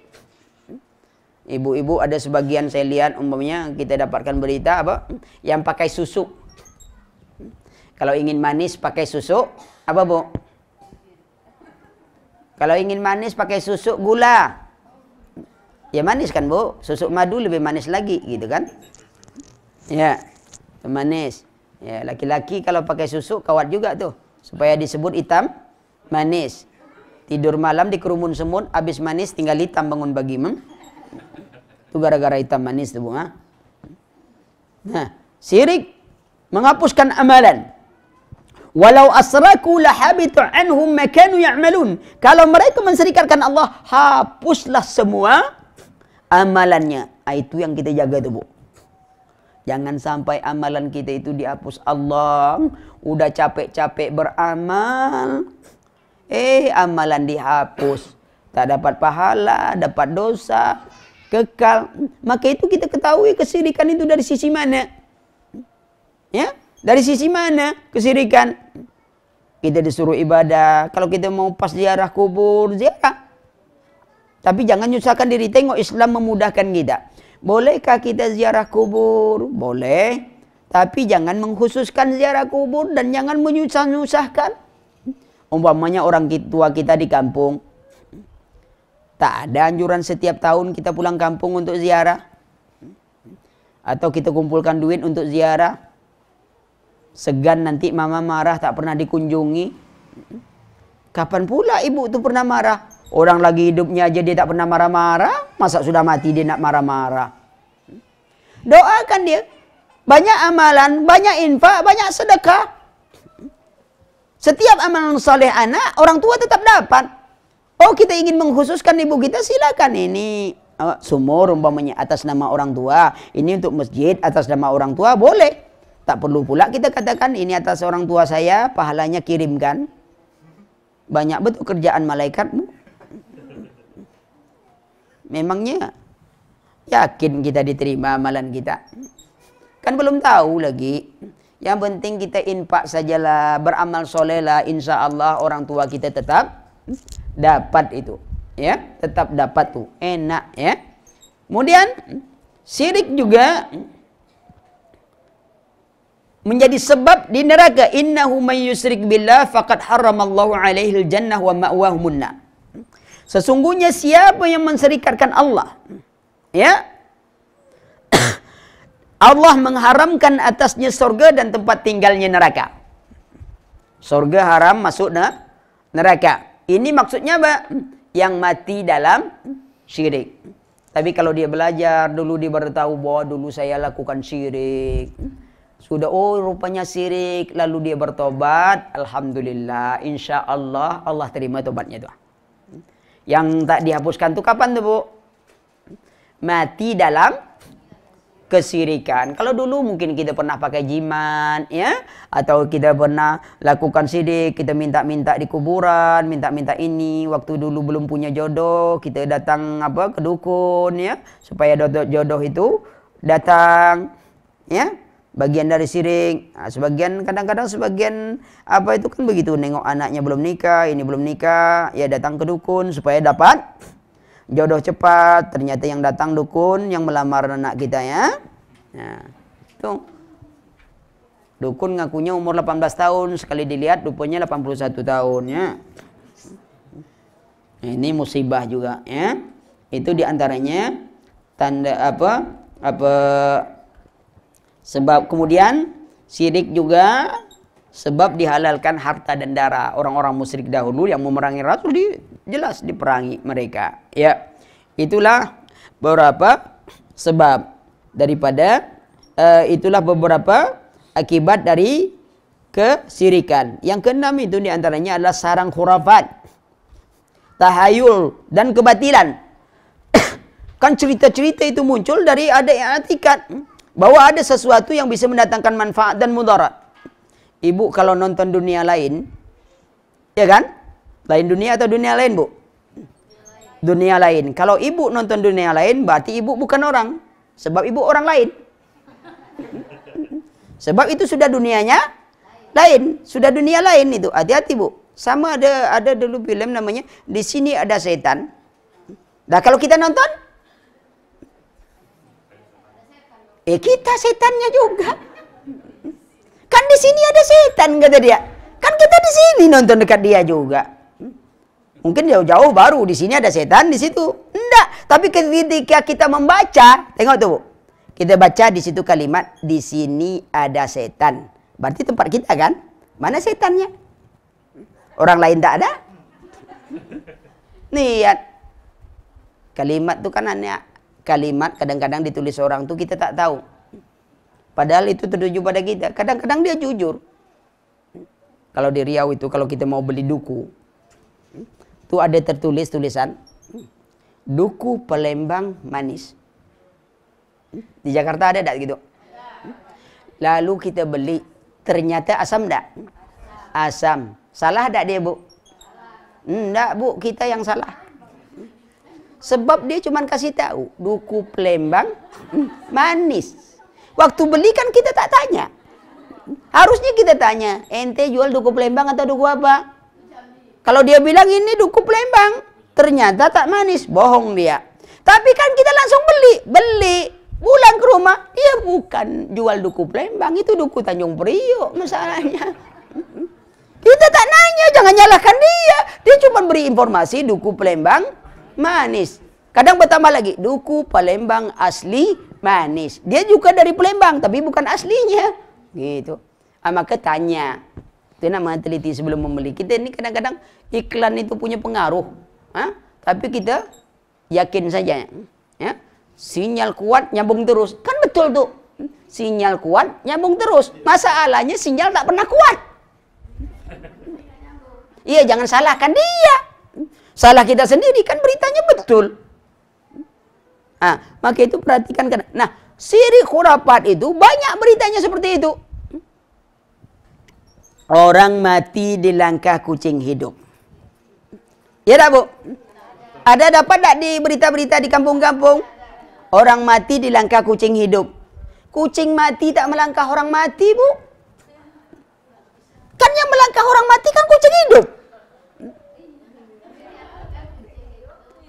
Ibu-ibu ada sebagian saya lihat umpamanya kita dapatkan berita apa yang pakai susu. Kalau ingin manis pakai susu apa, Bu? Kalau ingin manis pakai susu gula. Ya manis kan, Bu? Susu madu lebih manis lagi gitu kan? Ya, manis. Ya, laki-laki kalau pakai susu kawat juga tuh supaya disebut hitam manis. Tidur malam di kerumun semut, habis manis tinggal hitam bangun pagi, itu gara-gara hitam manis tuh, Bu. Nah, syirik menghapuskan amalan. Walau asraku lahabitu anhum ma kanu ya'malun. Kalau mereka menserikatkan Allah, hapuslah semua amalannya. Itu yang kita jaga tuh, Bu. Jangan sampai amalan kita itu dihapus Allah. Udah capek-capek beramal, amalan dihapus. Tak dapat pahala, dapat dosa, kekal. Maka itu kita ketahui kesyirikan itu dari sisi mana? Ya, dari sisi mana kesyirikan? Kita disuruh ibadah. Kalau kita mau pas ziarah kubur, ziarah. Tapi jangan nyusahkan diri. Tengok Islam memudahkan kita. Bolehkah kita ziarah kubur? Boleh. Tapi jangan mengkhususkan ziarah kubur dan jangan menyusah-nyusahkan. Umpamanya orang tua kita di kampung, tak ada anjuran setiap tahun kita pulang kampung untuk ziarah. Atau kita kumpulkan duit untuk ziarah. Segan nanti mama marah tak pernah dikunjungi. Kapan pula ibu itu pernah marah? Orang lagi hidupnya aja dia tak pernah marah-marah. Masa sudah mati dia nak marah-marah? Doakan dia. banyak amalan, banyak infak, banyak sedekah. Setiap amalan soleh anak, orang tua tetap dapat. Oh, kita ingin mengkhususkan ibu kita, silakan. Ini sumur umpamanya atas nama orang tua, ini untuk masjid atas nama orang tua, boleh. Tak perlu pula kita katakan ini atas orang tua saya, pahalanya kirimkan. Banyak betul kerjaan malaikatmu. Memangnya yakin kita diterima amalan kita? Kan belum tahu lagi. Yang penting kita infak sajalah, beramal soleh lah, insya Allah orang tua kita tetap dapat itu. Ya, tetap dapat tuh, enak ya. Kemudian syirik juga menjadi sebab di neraka. Innahu may yusyrik billah faqad haramallahu alaihi jannah wa ma'wahumun nar. Sesungguhnya siapa yang menserikatkan Allah, ya, Allah mengharamkan atasnya surga dan tempat tinggalnya neraka. Surga haram, masuk neraka. Ini maksudnya apa? Yang mati dalam syirik. Tapi kalau dia belajar dulu, dia baru tahu bahwa dulu saya lakukan syirik. Sudah, oh rupanya syirik, lalu dia bertobat, alhamdulillah, insya Allah Allah terima tobatnya tuh. Yang tak dihapuskan tuh kapan tuh, Bu? Mati dalam kesyirikan. Kalau dulu mungkin kita pernah pakai jimat, ya, atau kita pernah lakukan syirik, kita minta-minta di kuburan, minta-minta ini. Waktu dulu belum punya jodoh, kita datang ke dukun, ya, supaya jodoh itu datang, ya. Bagian dari syirik. Nah, sebagian kadang-kadang sebagian itu kan begitu, nengok anaknya belum nikah, ini belum nikah, ya datang ke dukun supaya dapat jodoh cepat. Ternyata yang datang dukun yang melamar anak kita, ya. Nah, itu dukun ngakunya umur 18 tahun, sekali dilihat rupanya 81 tahun, ya. Ini musibah juga, ya. Itu diantaranya tanda sebab. Kemudian syirik juga sebab dihalalkan harta dan darah. Orang-orang musyrik dahulu yang memerangi Rasul jelas diperangi mereka. Ya, itulah beberapa sebab daripada itulah beberapa akibat dari kesyirikan. Yang keenam itu diantaranya adalah sarang khurafat, tahayul dan kebatilan. Kan cerita-cerita itu muncul dari ada yang atikat bahwa ada sesuatu yang bisa mendatangkan manfaat dan mudarat. Ibu kalau nonton dunia lain, ya kan? Lain dunia atau dunia lain, Bu? Dunia lain. Kalau ibu nonton dunia lain, berarti ibu bukan orang. Sebab ibu orang lain. Sebab itu sudah dunianya lain. Sudah dunia lain itu. Hati-hati, Bu. Sama ada dulu film namanya Di Sini Ada Setan. Nah, kalau kita nonton, kita setannya juga. Kan di sini ada setan, kata dia. Kan kita di sini nonton dekat dia juga. Mungkin jauh-jauh baru di sini ada setan, di situ enggak. Tapi ketika kita membaca, tengok tuh, Bu. Kita baca di situ kalimat di sini ada setan. Berarti tempat kita kan? Mana setannya? Orang lain tak ada? Lihat. Kalimat tuh kan aneh. Kalimat kadang-kadang ditulis orang tuh kita tak tahu. Padahal itu tertuju pada kita. Kadang-kadang dia jujur. Kalau di Riau itu, kalau kita mau beli duku, tuh ada tertulis tulisan, duku Palembang manis. Di Jakarta ada tak gitu? Lalu kita beli, ternyata asam tak? Asam. Salah tak dia, Bu? Enggak, Bu, kita yang salah. Sebab dia cuma kasih tahu duku Palembang manis. Waktu beli kan kita tak tanya. Harusnya kita tanya, ente jual duku Palembang atau duku apa? Kalau dia bilang ini duku Palembang, ternyata tak manis, bohong dia. Tapi kan kita langsung beli, pulang ke rumah, iya bukan jual duku Palembang, itu duku Tanjung Priok masalahnya. Kita tak nanya, jangan nyalahkan dia. Dia cuma beri informasi duku Palembang manis. Kadang bertambah lagi, duku Palembang asli manis. Dia juga dari Palembang, tapi bukan aslinya. Gitu. Maka tanya. Itu namanya teliti sebelum membeli. Kita ini kadang-kadang iklan itu punya pengaruh. Tapi kita yakin saja. Ya. Sinyal kuat, nyambung terus. Kan betul tuh. Sinyal kuat, nyambung terus. Masalahnya sinyal tak pernah kuat. Iya, jangan salahkan dia. Salah kita sendiri, kan beritanya betul. Maka itu perhatikan. Nah, syirik khurafat itu banyak beritanya seperti itu. Orang mati di langkah kucing hidup. Ya tak, Bu? Ada dapat tak di berita-berita di kampung-kampung? Orang mati di langkah kucing hidup. Kucing mati tak melangkah orang mati, Bu. Kan yang melangkah orang mati kan kucing hidup.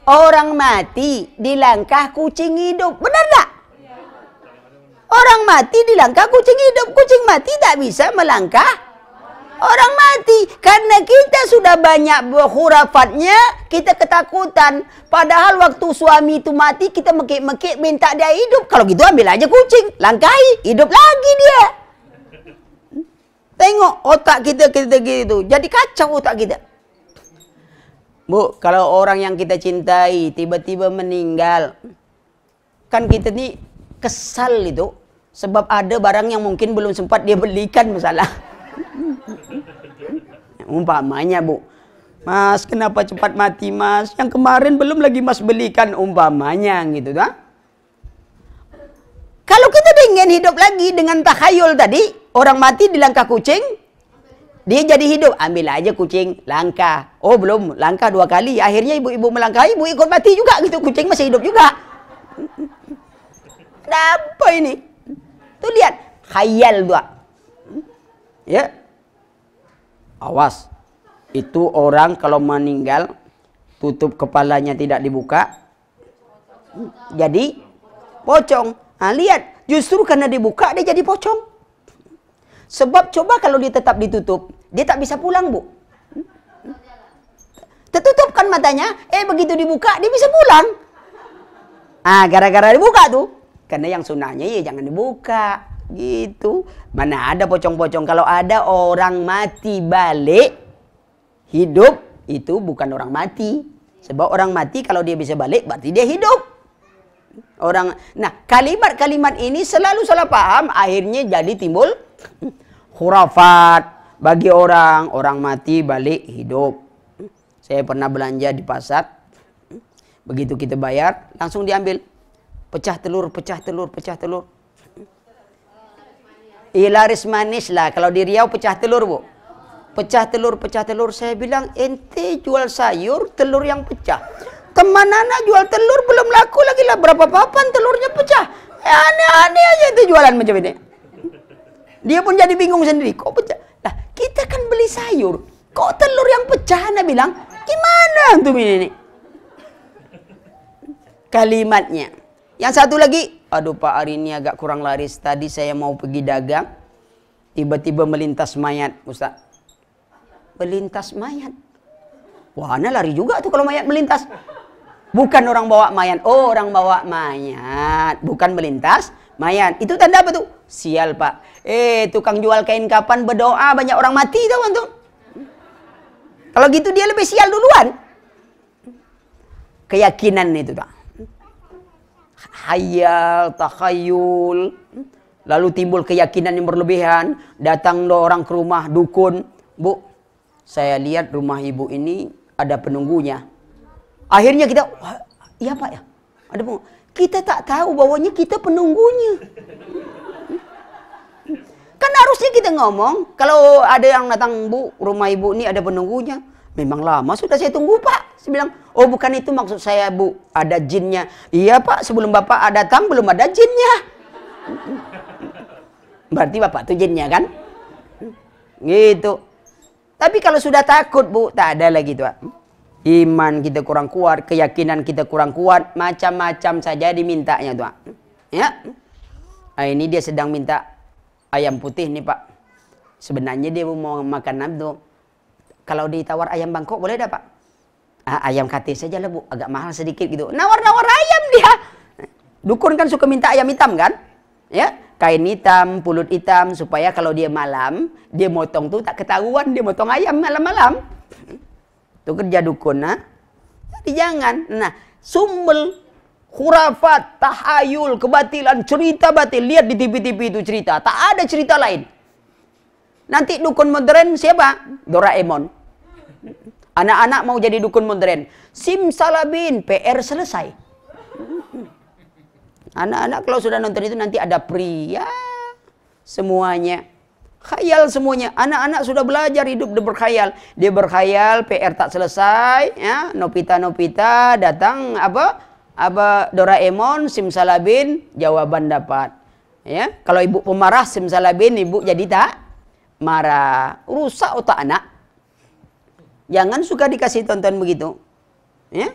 Orang mati di langkah kucing hidup. Benar tak? Orang mati di langkah kucing hidup. Kucing mati tak bisa melangkah orang mati. Karena kita sudah banyak khurafatnya, kita ketakutan. Padahal waktu suami itu mati, kita mekik-mekik minta dia hidup. Kalau gitu ambil aja kucing, langkahi, hidup lagi dia. Tengok otak kita gitu. Jadi kacau otak kita. Bu, kalau orang yang kita cintai tiba-tiba meninggal, kan kita nih kesal itu. Sebab ada barang yang mungkin belum sempat dia belikan misalnya. Umpamanya, Bu, Mas, kenapa cepat mati, Mas? Yang kemarin belum lagi Mas belikan, umpamanya gitu, dah. Kalau kita ingin hidup lagi dengan takhayul tadi, orang mati di langkah kucing, dia jadi hidup, ambil aja kucing, langkah. Oh, belum, langkah 2 kali. Akhirnya ibu-ibu melangkahi, ibu ikut mati juga gitu, kucing masih hidup juga. Apa ini? Tuh lihat, khayal tuh. Ya. Awas. Itu orang kalau meninggal, tutup kepalanya tidak dibuka, jadi pocong. Nah, lihat, justru karena dibuka dia jadi pocong. Sebab coba kalau dia tetap ditutup, dia tak bisa pulang, Bu. Tertutup kan matanya, begitu dibuka dia bisa pulang. Gara-gara dibuka tuh. Karena yang sunahnya ya jangan dibuka, gitu. Mana ada pocong-pocong. Kalau ada orang mati balik hidup, itu bukan orang mati. Sebab orang mati kalau dia bisa balik berarti dia hidup. Nah, kalimat-kalimat ini selalu salah paham, akhirnya jadi timbul khurafat bagi orang mati balik hidup. Saya pernah belanja di pasar, begitu kita bayar langsung diambil pecah telur. Laris manis lah, kalau di Riau pecah telur, Bu. Pecah telur. Saya bilang, ente jual sayur, telur yang pecah. Teman anak jual telur belum laku lagi lah, berapa papan telurnya pecah. Aneh-aneh aja itu jualan macam ini. Dia pun jadi bingung sendiri, kok pecah? Lah, kita kan beli sayur, kok telur yang pecah? Anak bilang, gimana antum ini? Kalimatnya. Yang satu lagi, aduh Pak, hari ini agak kurang laris. Tadi saya mau pergi dagang, tiba-tiba melintas mayat, Ustaz. Melintas mayat. Wah, anak lari juga tuh kalau mayat melintas. Bukan orang bawa mayat. Oh, orang bawa mayat. Bukan melintas mayat. Itu tanda apa tuh? Sial, Pak. Tukang jual kain kapan berdoa banyak orang mati tahu antum. Kalau gitu dia lebih sial duluan. Keyakinan itu, Pak. Hayal, takhayul. Lalu timbul keyakinan yang berlebihan. Datang orang ke rumah dukun. Bu, saya lihat rumah ibu ini ada penunggunya. Akhirnya kita, iya Pak ya, ada penunggu. Kita tak tahu bahwanya kita penunggunya. Kan harusnya kita ngomong, kalau ada yang datang, Bu, rumah ibu ini ada penunggunya. Memang lama sudah saya tunggu, Pak. Saya bilang, oh bukan itu maksud saya, Bu, ada jinnya. Iya Pak, sebelum Bapak datang belum ada jinnya. Berarti Bapak tuh jinnya kan? Gitu. Tapi kalau sudah takut, Bu, tak ada lagi tuh. Iman kita kurang kuat, keyakinan kita kurang kuat, macam-macam saja dimintanya tuh. Ya. Nah, ini dia sedang minta ayam putih nih, Pak. Sebenarnya dia mau makan nabdo. Kalau ditawar ayam Bangkok boleh dah, Pak? Ayam kate saja lah, Bu, agak mahal sedikit gitu. Nawar-nawar ayam dia. Dukun kan suka minta ayam hitam kan? Ya. Kain hitam, pulut hitam, supaya kalau dia malam, dia motong tuh tak ketahuan, dia motong ayam malam-malam. Itu kerja dukun, nah. Jadi jangan. Nah, sumbel khurafat, tahayul, kebatilan, cerita batil. Lihat di TV-TV itu cerita. Tak ada cerita lain. Nanti dukun modern siapa? Doraemon. Anak-anak mau jadi dukun modern. Simsalabin, PR selesai. Anak-anak kalau sudah nonton itu nanti ada pria. Semuanya. Khayal semuanya. Anak-anak sudah belajar hidup dia berkhayal. Dia berkhayal, PR tak selesai. Ya, Nopita datang apa Doraemon, simsalabin, jawaban dapat. Ya, kalau ibu pemarah, simsalabin, ibu jadi tak marah. Rusak otak anak. Jangan suka dikasih tonton begitu. Ya.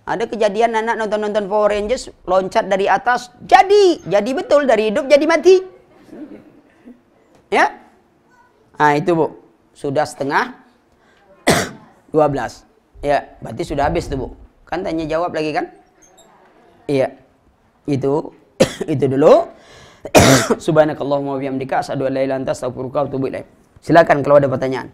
Ada kejadian anak nonton-nonton Power Rangers, loncat dari atas, jadi betul, dari hidup jadi mati. Ya. Nah, itu Bu. Sudah setengah 12. Ya, berarti sudah habis tuh Bu. Kan tanya jawab lagi kan? Iya. Itu itu dulu. Subhanakallahumma wa bihamdika asyhadu an la ilaha illa anta astaghfiruka wa atubu ilaik. Silakan kalau ada pertanyaan.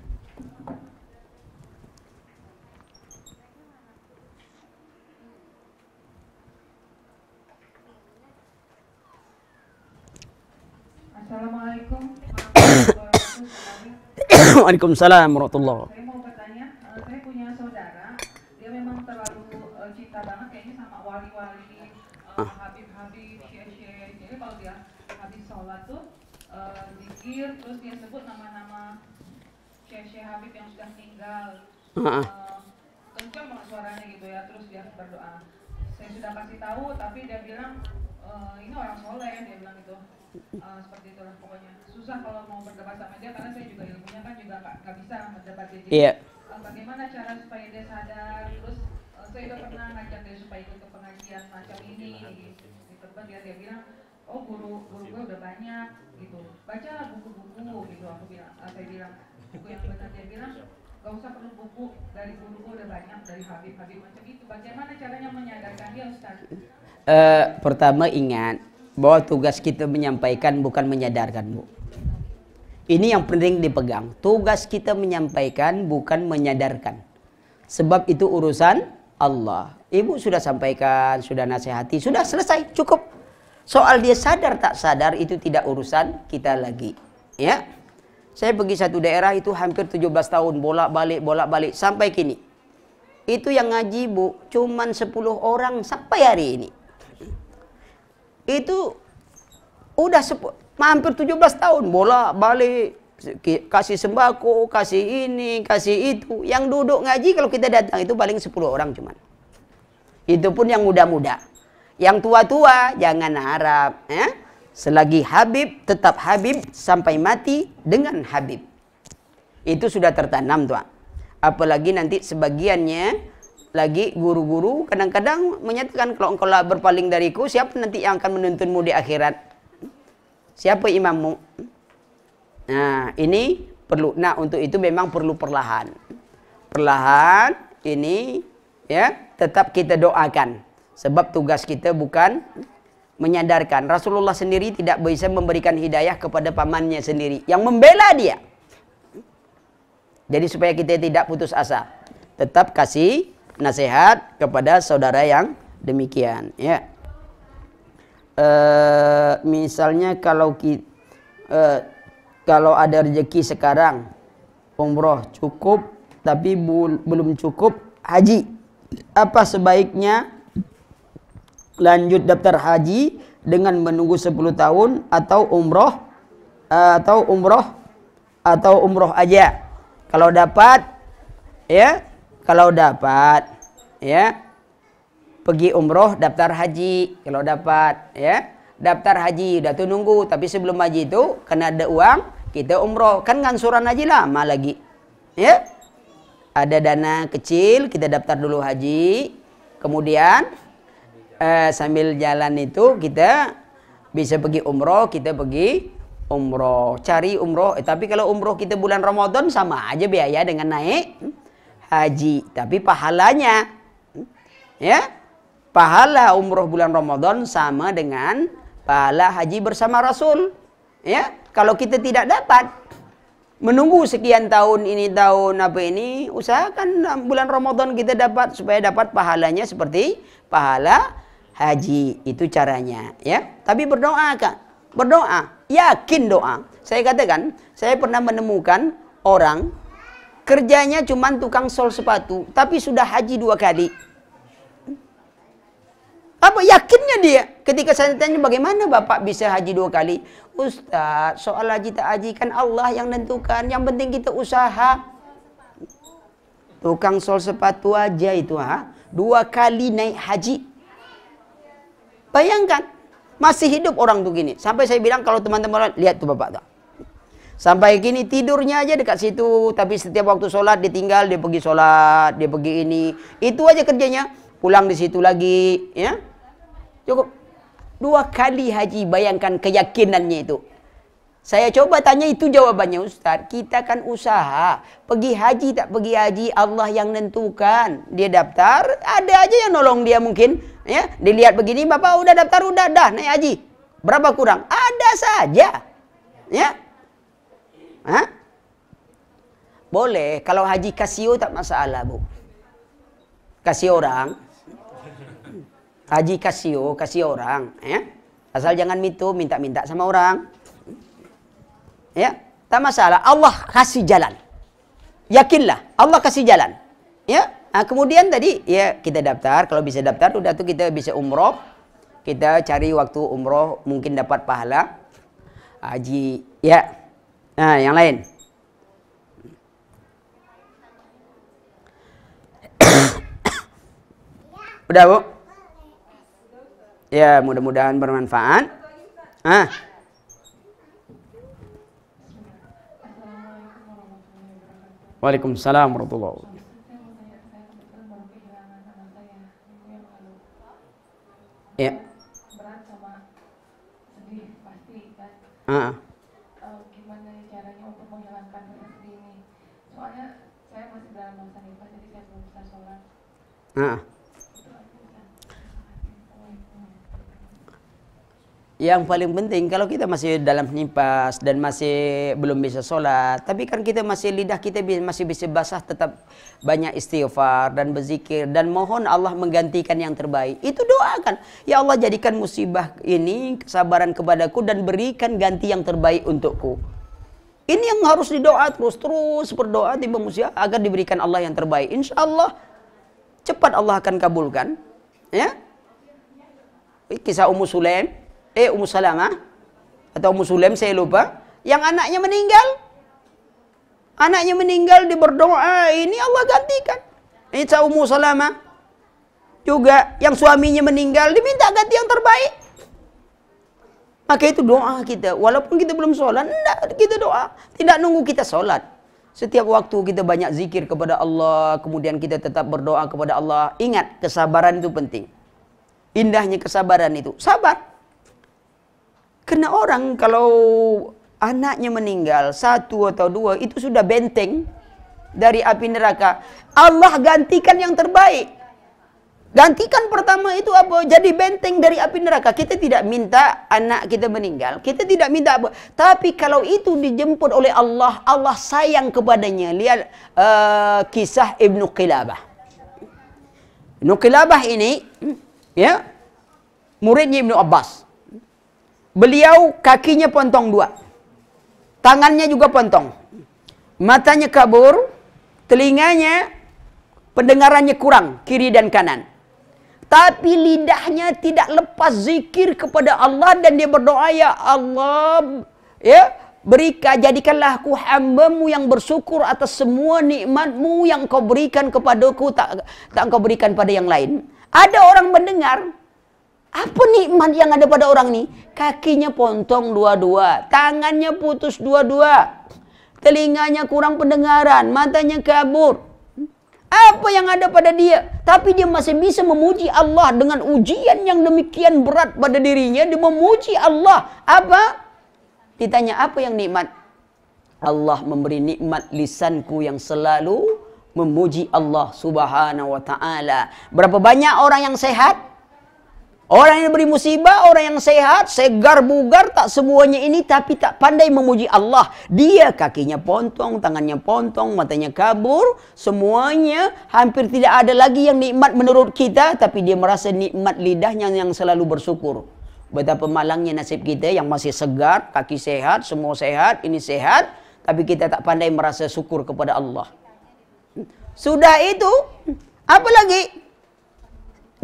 Assalamualaikum. Waalaikumsalam warahmatullahi. Saya mau bertanya, saya punya saudara, dia memang terlalu cinta banget kayaknya sama wali-wali, Habib-habib, syekh-syekh. Jadi kalau dia habis sholat tuh zikir, terus dia sebut nama-nama syekh-syekh Habib yang sudah meninggal. Kencang banget suaranya gitu ya, terus dia berdoa. Saya sudah kasih tahu, tapi dia bilang ini orang soleh, dia bilang gitu. Seperti itulah pokoknya. Susah kalau mau berdebat sama dia karena saya juga ilmunya kan juga nggak bisa berdebat dia. Jadi bagaimana cara supaya dia sadar? Terus saya udah pernah ngajak dia supaya ikut ke pengajian macam ini gitu. Dia bilang, oh guru gue udah banyak gitu. Baca buku-buku gitu. Saya bilang buku yang benar. Dia bilang gak usah perlu buku, dari guru gue udah banyak, dari Habib macam itu. Bagaimana caranya menyadarkan dia, Ustaz? Pertama ingat bahwa tugas kita menyampaikan bukan menyadarkan, Bu. Ini yang penting dipegang. Tugas kita menyampaikan bukan menyadarkan. Sebab itu urusan Allah. Ibu sudah sampaikan, sudah nasihati, sudah selesai, cukup. Soal dia sadar tak sadar itu tidak urusan kita lagi. Ya. Saya pergi satu daerah itu hampir 17 tahun bolak-balik sampai kini. Itu yang ngaji, Bu, cuman 10 orang sampai hari ini. Itu udah hampir 17 tahun bolak-balik, kasih sembako, kasih ini, kasih itu. Yang duduk ngaji kalau kita datang itu paling 10 orang cuman. Itu pun yang muda-muda. Yang tua-tua jangan harap, ya. Selagi Habib tetap Habib sampai mati dengan Habib. Itu sudah tertanam, tuan. Apalagi nanti sebagiannya lagi guru-guru kadang-kadang menyatakan kalau engkau berpaling dariku, siapa nanti yang akan menuntunmu di akhirat? Siapa imammu? Nah, ini perlu. Nah, untuk itu memang perlu perlahan. Perlahan ini ya, tetap kita doakan. Sebab tugas kita bukan menyadarkan. Rasulullah sendiri tidak bisa memberikan hidayah kepada pamannya sendiri yang membela dia. Jadi supaya kita tidak putus asa, tetap kasih nasihat kepada saudara yang demikian, ya. Misalnya kalau ada rezeki sekarang umroh cukup tapi belum cukup haji, apa sebaiknya lanjut daftar haji dengan menunggu 10 tahun atau umroh aja? Kalau dapat ya pergi umroh daftar haji. Kalau dapat ya daftar haji, udah tuh nunggu. Tapi sebelum haji itu kena ada uang, kita umroh. Kan ngansuran haji lama lagi, ya. Ada dana kecil, kita daftar dulu haji. Kemudian sambil jalan itu kita bisa pergi umroh, kita pergi umroh, cari umroh. Tapi kalau umroh kita bulan Ramadan sama aja biaya dengan naik haji. Tapi pahalanya, ya, pahala umroh bulan Ramadan sama dengan pahala haji bersama Rasul. Ya, kalau kita tidak dapat menunggu sekian tahun ini usahakan bulan Ramadan kita dapat supaya dapat pahalanya seperti pahala haji. Itu caranya, ya. Tapi berdoa, Kak. Berdoa, yakin doa. Saya katakan, saya pernah menemukan orang kerjanya cuma tukang sol sepatu, tapi sudah haji 2 kali. Apa yakinnya dia? Ketika saya tanya, bagaimana Bapak bisa haji 2 kali? Ustaz, soal haji tak haji kan Allah yang nentukan. Yang penting kita usaha. Tukang sol sepatu aja itu, 2 kali naik haji. Bayangkan, masih hidup orang tuh gini. Sampai saya bilang kalau teman-teman lihat tuh Bapak tuh. Sampai gini tidurnya aja dekat situ, tapi setiap waktu sholat ditinggal, dia pergi sholat, dia pergi ini. Itu aja kerjanya, pulang di situ lagi, ya. Cukup 2 kali haji, bayangkan keyakinannya itu. Saya coba tanya itu jawabannya, Ustaz, kita kan usaha. Pergi haji tak pergi haji, Allah yang nentukan. Dia daftar, ada aja yang nolong dia mungkin. Ya, dilihat begini, Bapak udah daftar, udah dah naik haji. Berapa kurang? Ada saja. Ya. Hah? Boleh, kalau haji kasio tak masalah, Bu. Kasih orang. Haji kasih orang, ya. Asal jangan minta-minta sama orang. Ya, tak masalah. Allah kasih jalan. Yakinlah, Allah kasih jalan. Ya. Nah, kemudian tadi ya kita daftar, kalau bisa daftar udah tuh kita bisa umroh. Kita cari waktu umroh mungkin dapat pahala haji, ya. Nah, yang lain. Udah, Bu? Ya, mudah-mudahan bermanfaat. Waalaikumsalam warahmatullahi wabarakatuh. Ya. Berat sama sedih pasti Heeh. kan. Gimana caranya untuk menghilangkan rasa sedih ini? Soalnya saya masih dalam masa nifas, jadi saya belum bisa sholat. Yang paling penting kalau kita masih dalam nifas dan masih belum bisa sholat, tapi kan kita masih lidah kita masih bisa basah, tetap banyak istighfar dan berzikir dan mohon Allah menggantikan yang terbaik. Itu doakan, ya Allah jadikan musibah ini kesabaran kepadaku dan berikan ganti yang terbaik untukku. Ini yang harus didoa, terus berdoa tiba musibah agar diberikan Allah yang terbaik. Insya Allah cepat Allah akan kabulkan. Ya, kisah Ummu Salamah atau Ummu Sulaim saya lupa, yang anaknya meninggal. Anaknya meninggal, dia berdoa, ini Allah gantikan. Ini Ummu Salamah juga yang suaminya meninggal, diminta ganti yang terbaik. Maka itu doa kita, walaupun kita belum sholat, enggak, kita doa, tidak nunggu kita sholat. Setiap waktu kita banyak zikir kepada Allah, kemudian kita tetap berdoa kepada Allah. Ingat, kesabaran itu penting. Indahnya kesabaran itu, sabar. Karena orang kalau anaknya meninggal 1 atau 2 itu sudah benteng dari api neraka. Allah gantikan yang terbaik. Gantikan pertama itu apa? Jadi benteng dari api neraka. Kita tidak minta anak kita meninggal. Kita tidak minta apa. Tapi kalau itu dijemput oleh Allah, Allah sayang kepadanya. Lihat kisah Ibnu Qilabah. Ibnu Qilabah ini, ya, muridnya Ibnu Abbas. Beliau kakinya pontong 2. Tangannya juga pontong. Matanya kabur, telinganya, pendengarannya kurang, kiri dan kanan. Tapi lidahnya tidak lepas zikir kepada Allah dan dia berdoa, ya Allah, ya, jadikanlah aku hamba-Mu yang bersyukur atas semua nikmat-Mu yang Kau berikan kepadaku, tak Kau berikan pada yang lain. Ada orang mendengar, apa nikmat yang ada pada orang ini? Kakinya pontong 2-2, tangannya putus 2-2, telinganya kurang pendengaran, matanya kabur. Apa yang ada pada dia? Tapi dia masih bisa memuji Allah dengan ujian yang demikian berat pada dirinya. Dia memuji Allah. Apa? Ditanya apa yang nikmat? Allah memberi nikmat lisanku yang selalu memuji Allah subhanahu wa ta'ala. Berapa banyak orang yang sehat? Orang yang diberi musibah, orang yang sehat, segar, bugar, tak semuanya ini tapi tak pandai memuji Allah. Dia kakinya pontong, tangannya pontong, matanya kabur. Semuanya hampir tidak ada lagi yang nikmat menurut kita. Tapi dia merasa nikmat lidahnya yang selalu bersyukur. Betapa malangnya nasib kita yang masih segar, kaki sehat, semua sehat, ini sehat. Tapi kita tak pandai merasa syukur kepada Allah. Sudah itu, apa lagi?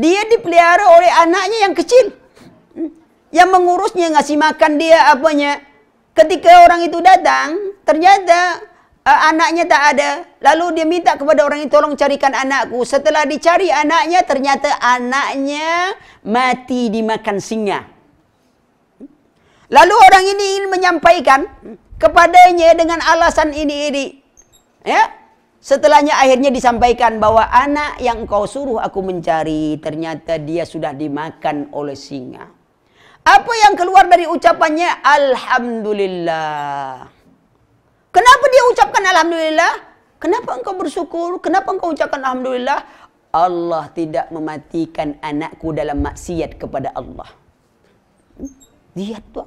Dia dipelihara oleh anaknya yang kecil. Yang mengurusnya, ngasih makan dia apanya. Ketika orang itu datang, ternyata anaknya tak ada. Lalu dia minta kepada orang itu, tolong carikan anakku. Setelah dicari anaknya, ternyata anaknya mati dimakan singa. Lalu orang ini ingin menyampaikan kepadanya dengan alasan ini. Ya. Setelahnya akhirnya disampaikan bahwa anak yang engkau suruh aku mencari, ternyata dia sudah dimakan oleh singa. Apa yang keluar dari ucapannya? Alhamdulillah. Kenapa dia ucapkan Alhamdulillah? Kenapa engkau bersyukur? Kenapa engkau ucapkan Alhamdulillah? Allah tidak mematikan anakku dalam maksiat kepada Allah. Lihat tuh.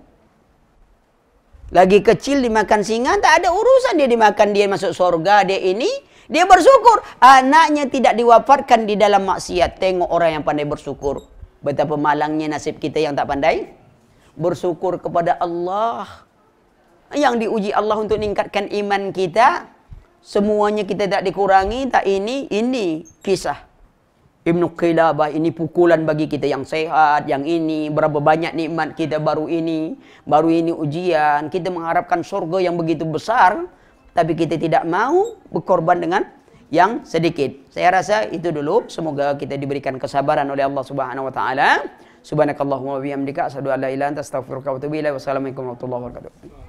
Lagi kecil dimakan singa, tak ada urusan dia dimakan, dia masuk surga, dia ini. Dia bersyukur. Anaknya tidak diwafatkan di dalam maksiat. Tengok orang yang pandai bersyukur. Betapa malangnya nasib kita yang tak pandai bersyukur kepada Allah. Yang diuji Allah untuk meningkatkan iman kita. Semuanya kita tak dikurangi, tak ini kisah Ibnu Qilabah, ini pukulan bagi kita yang sehat, yang ini, berapa banyak nikmat kita baru ini ujian. Kita mengharapkan surga yang begitu besar, tapi kita tidak mau berkorban dengan yang sedikit. Saya rasa itu dulu. Semoga kita diberikan kesabaran oleh Allah Subhanahu wa taala. Subhanakallahumma wa bihamdika asyhadu an la ilaha illa anta astaghfiruka wa atubu ilaik. Wassalamualaikum warahmatullahi wabarakatuh.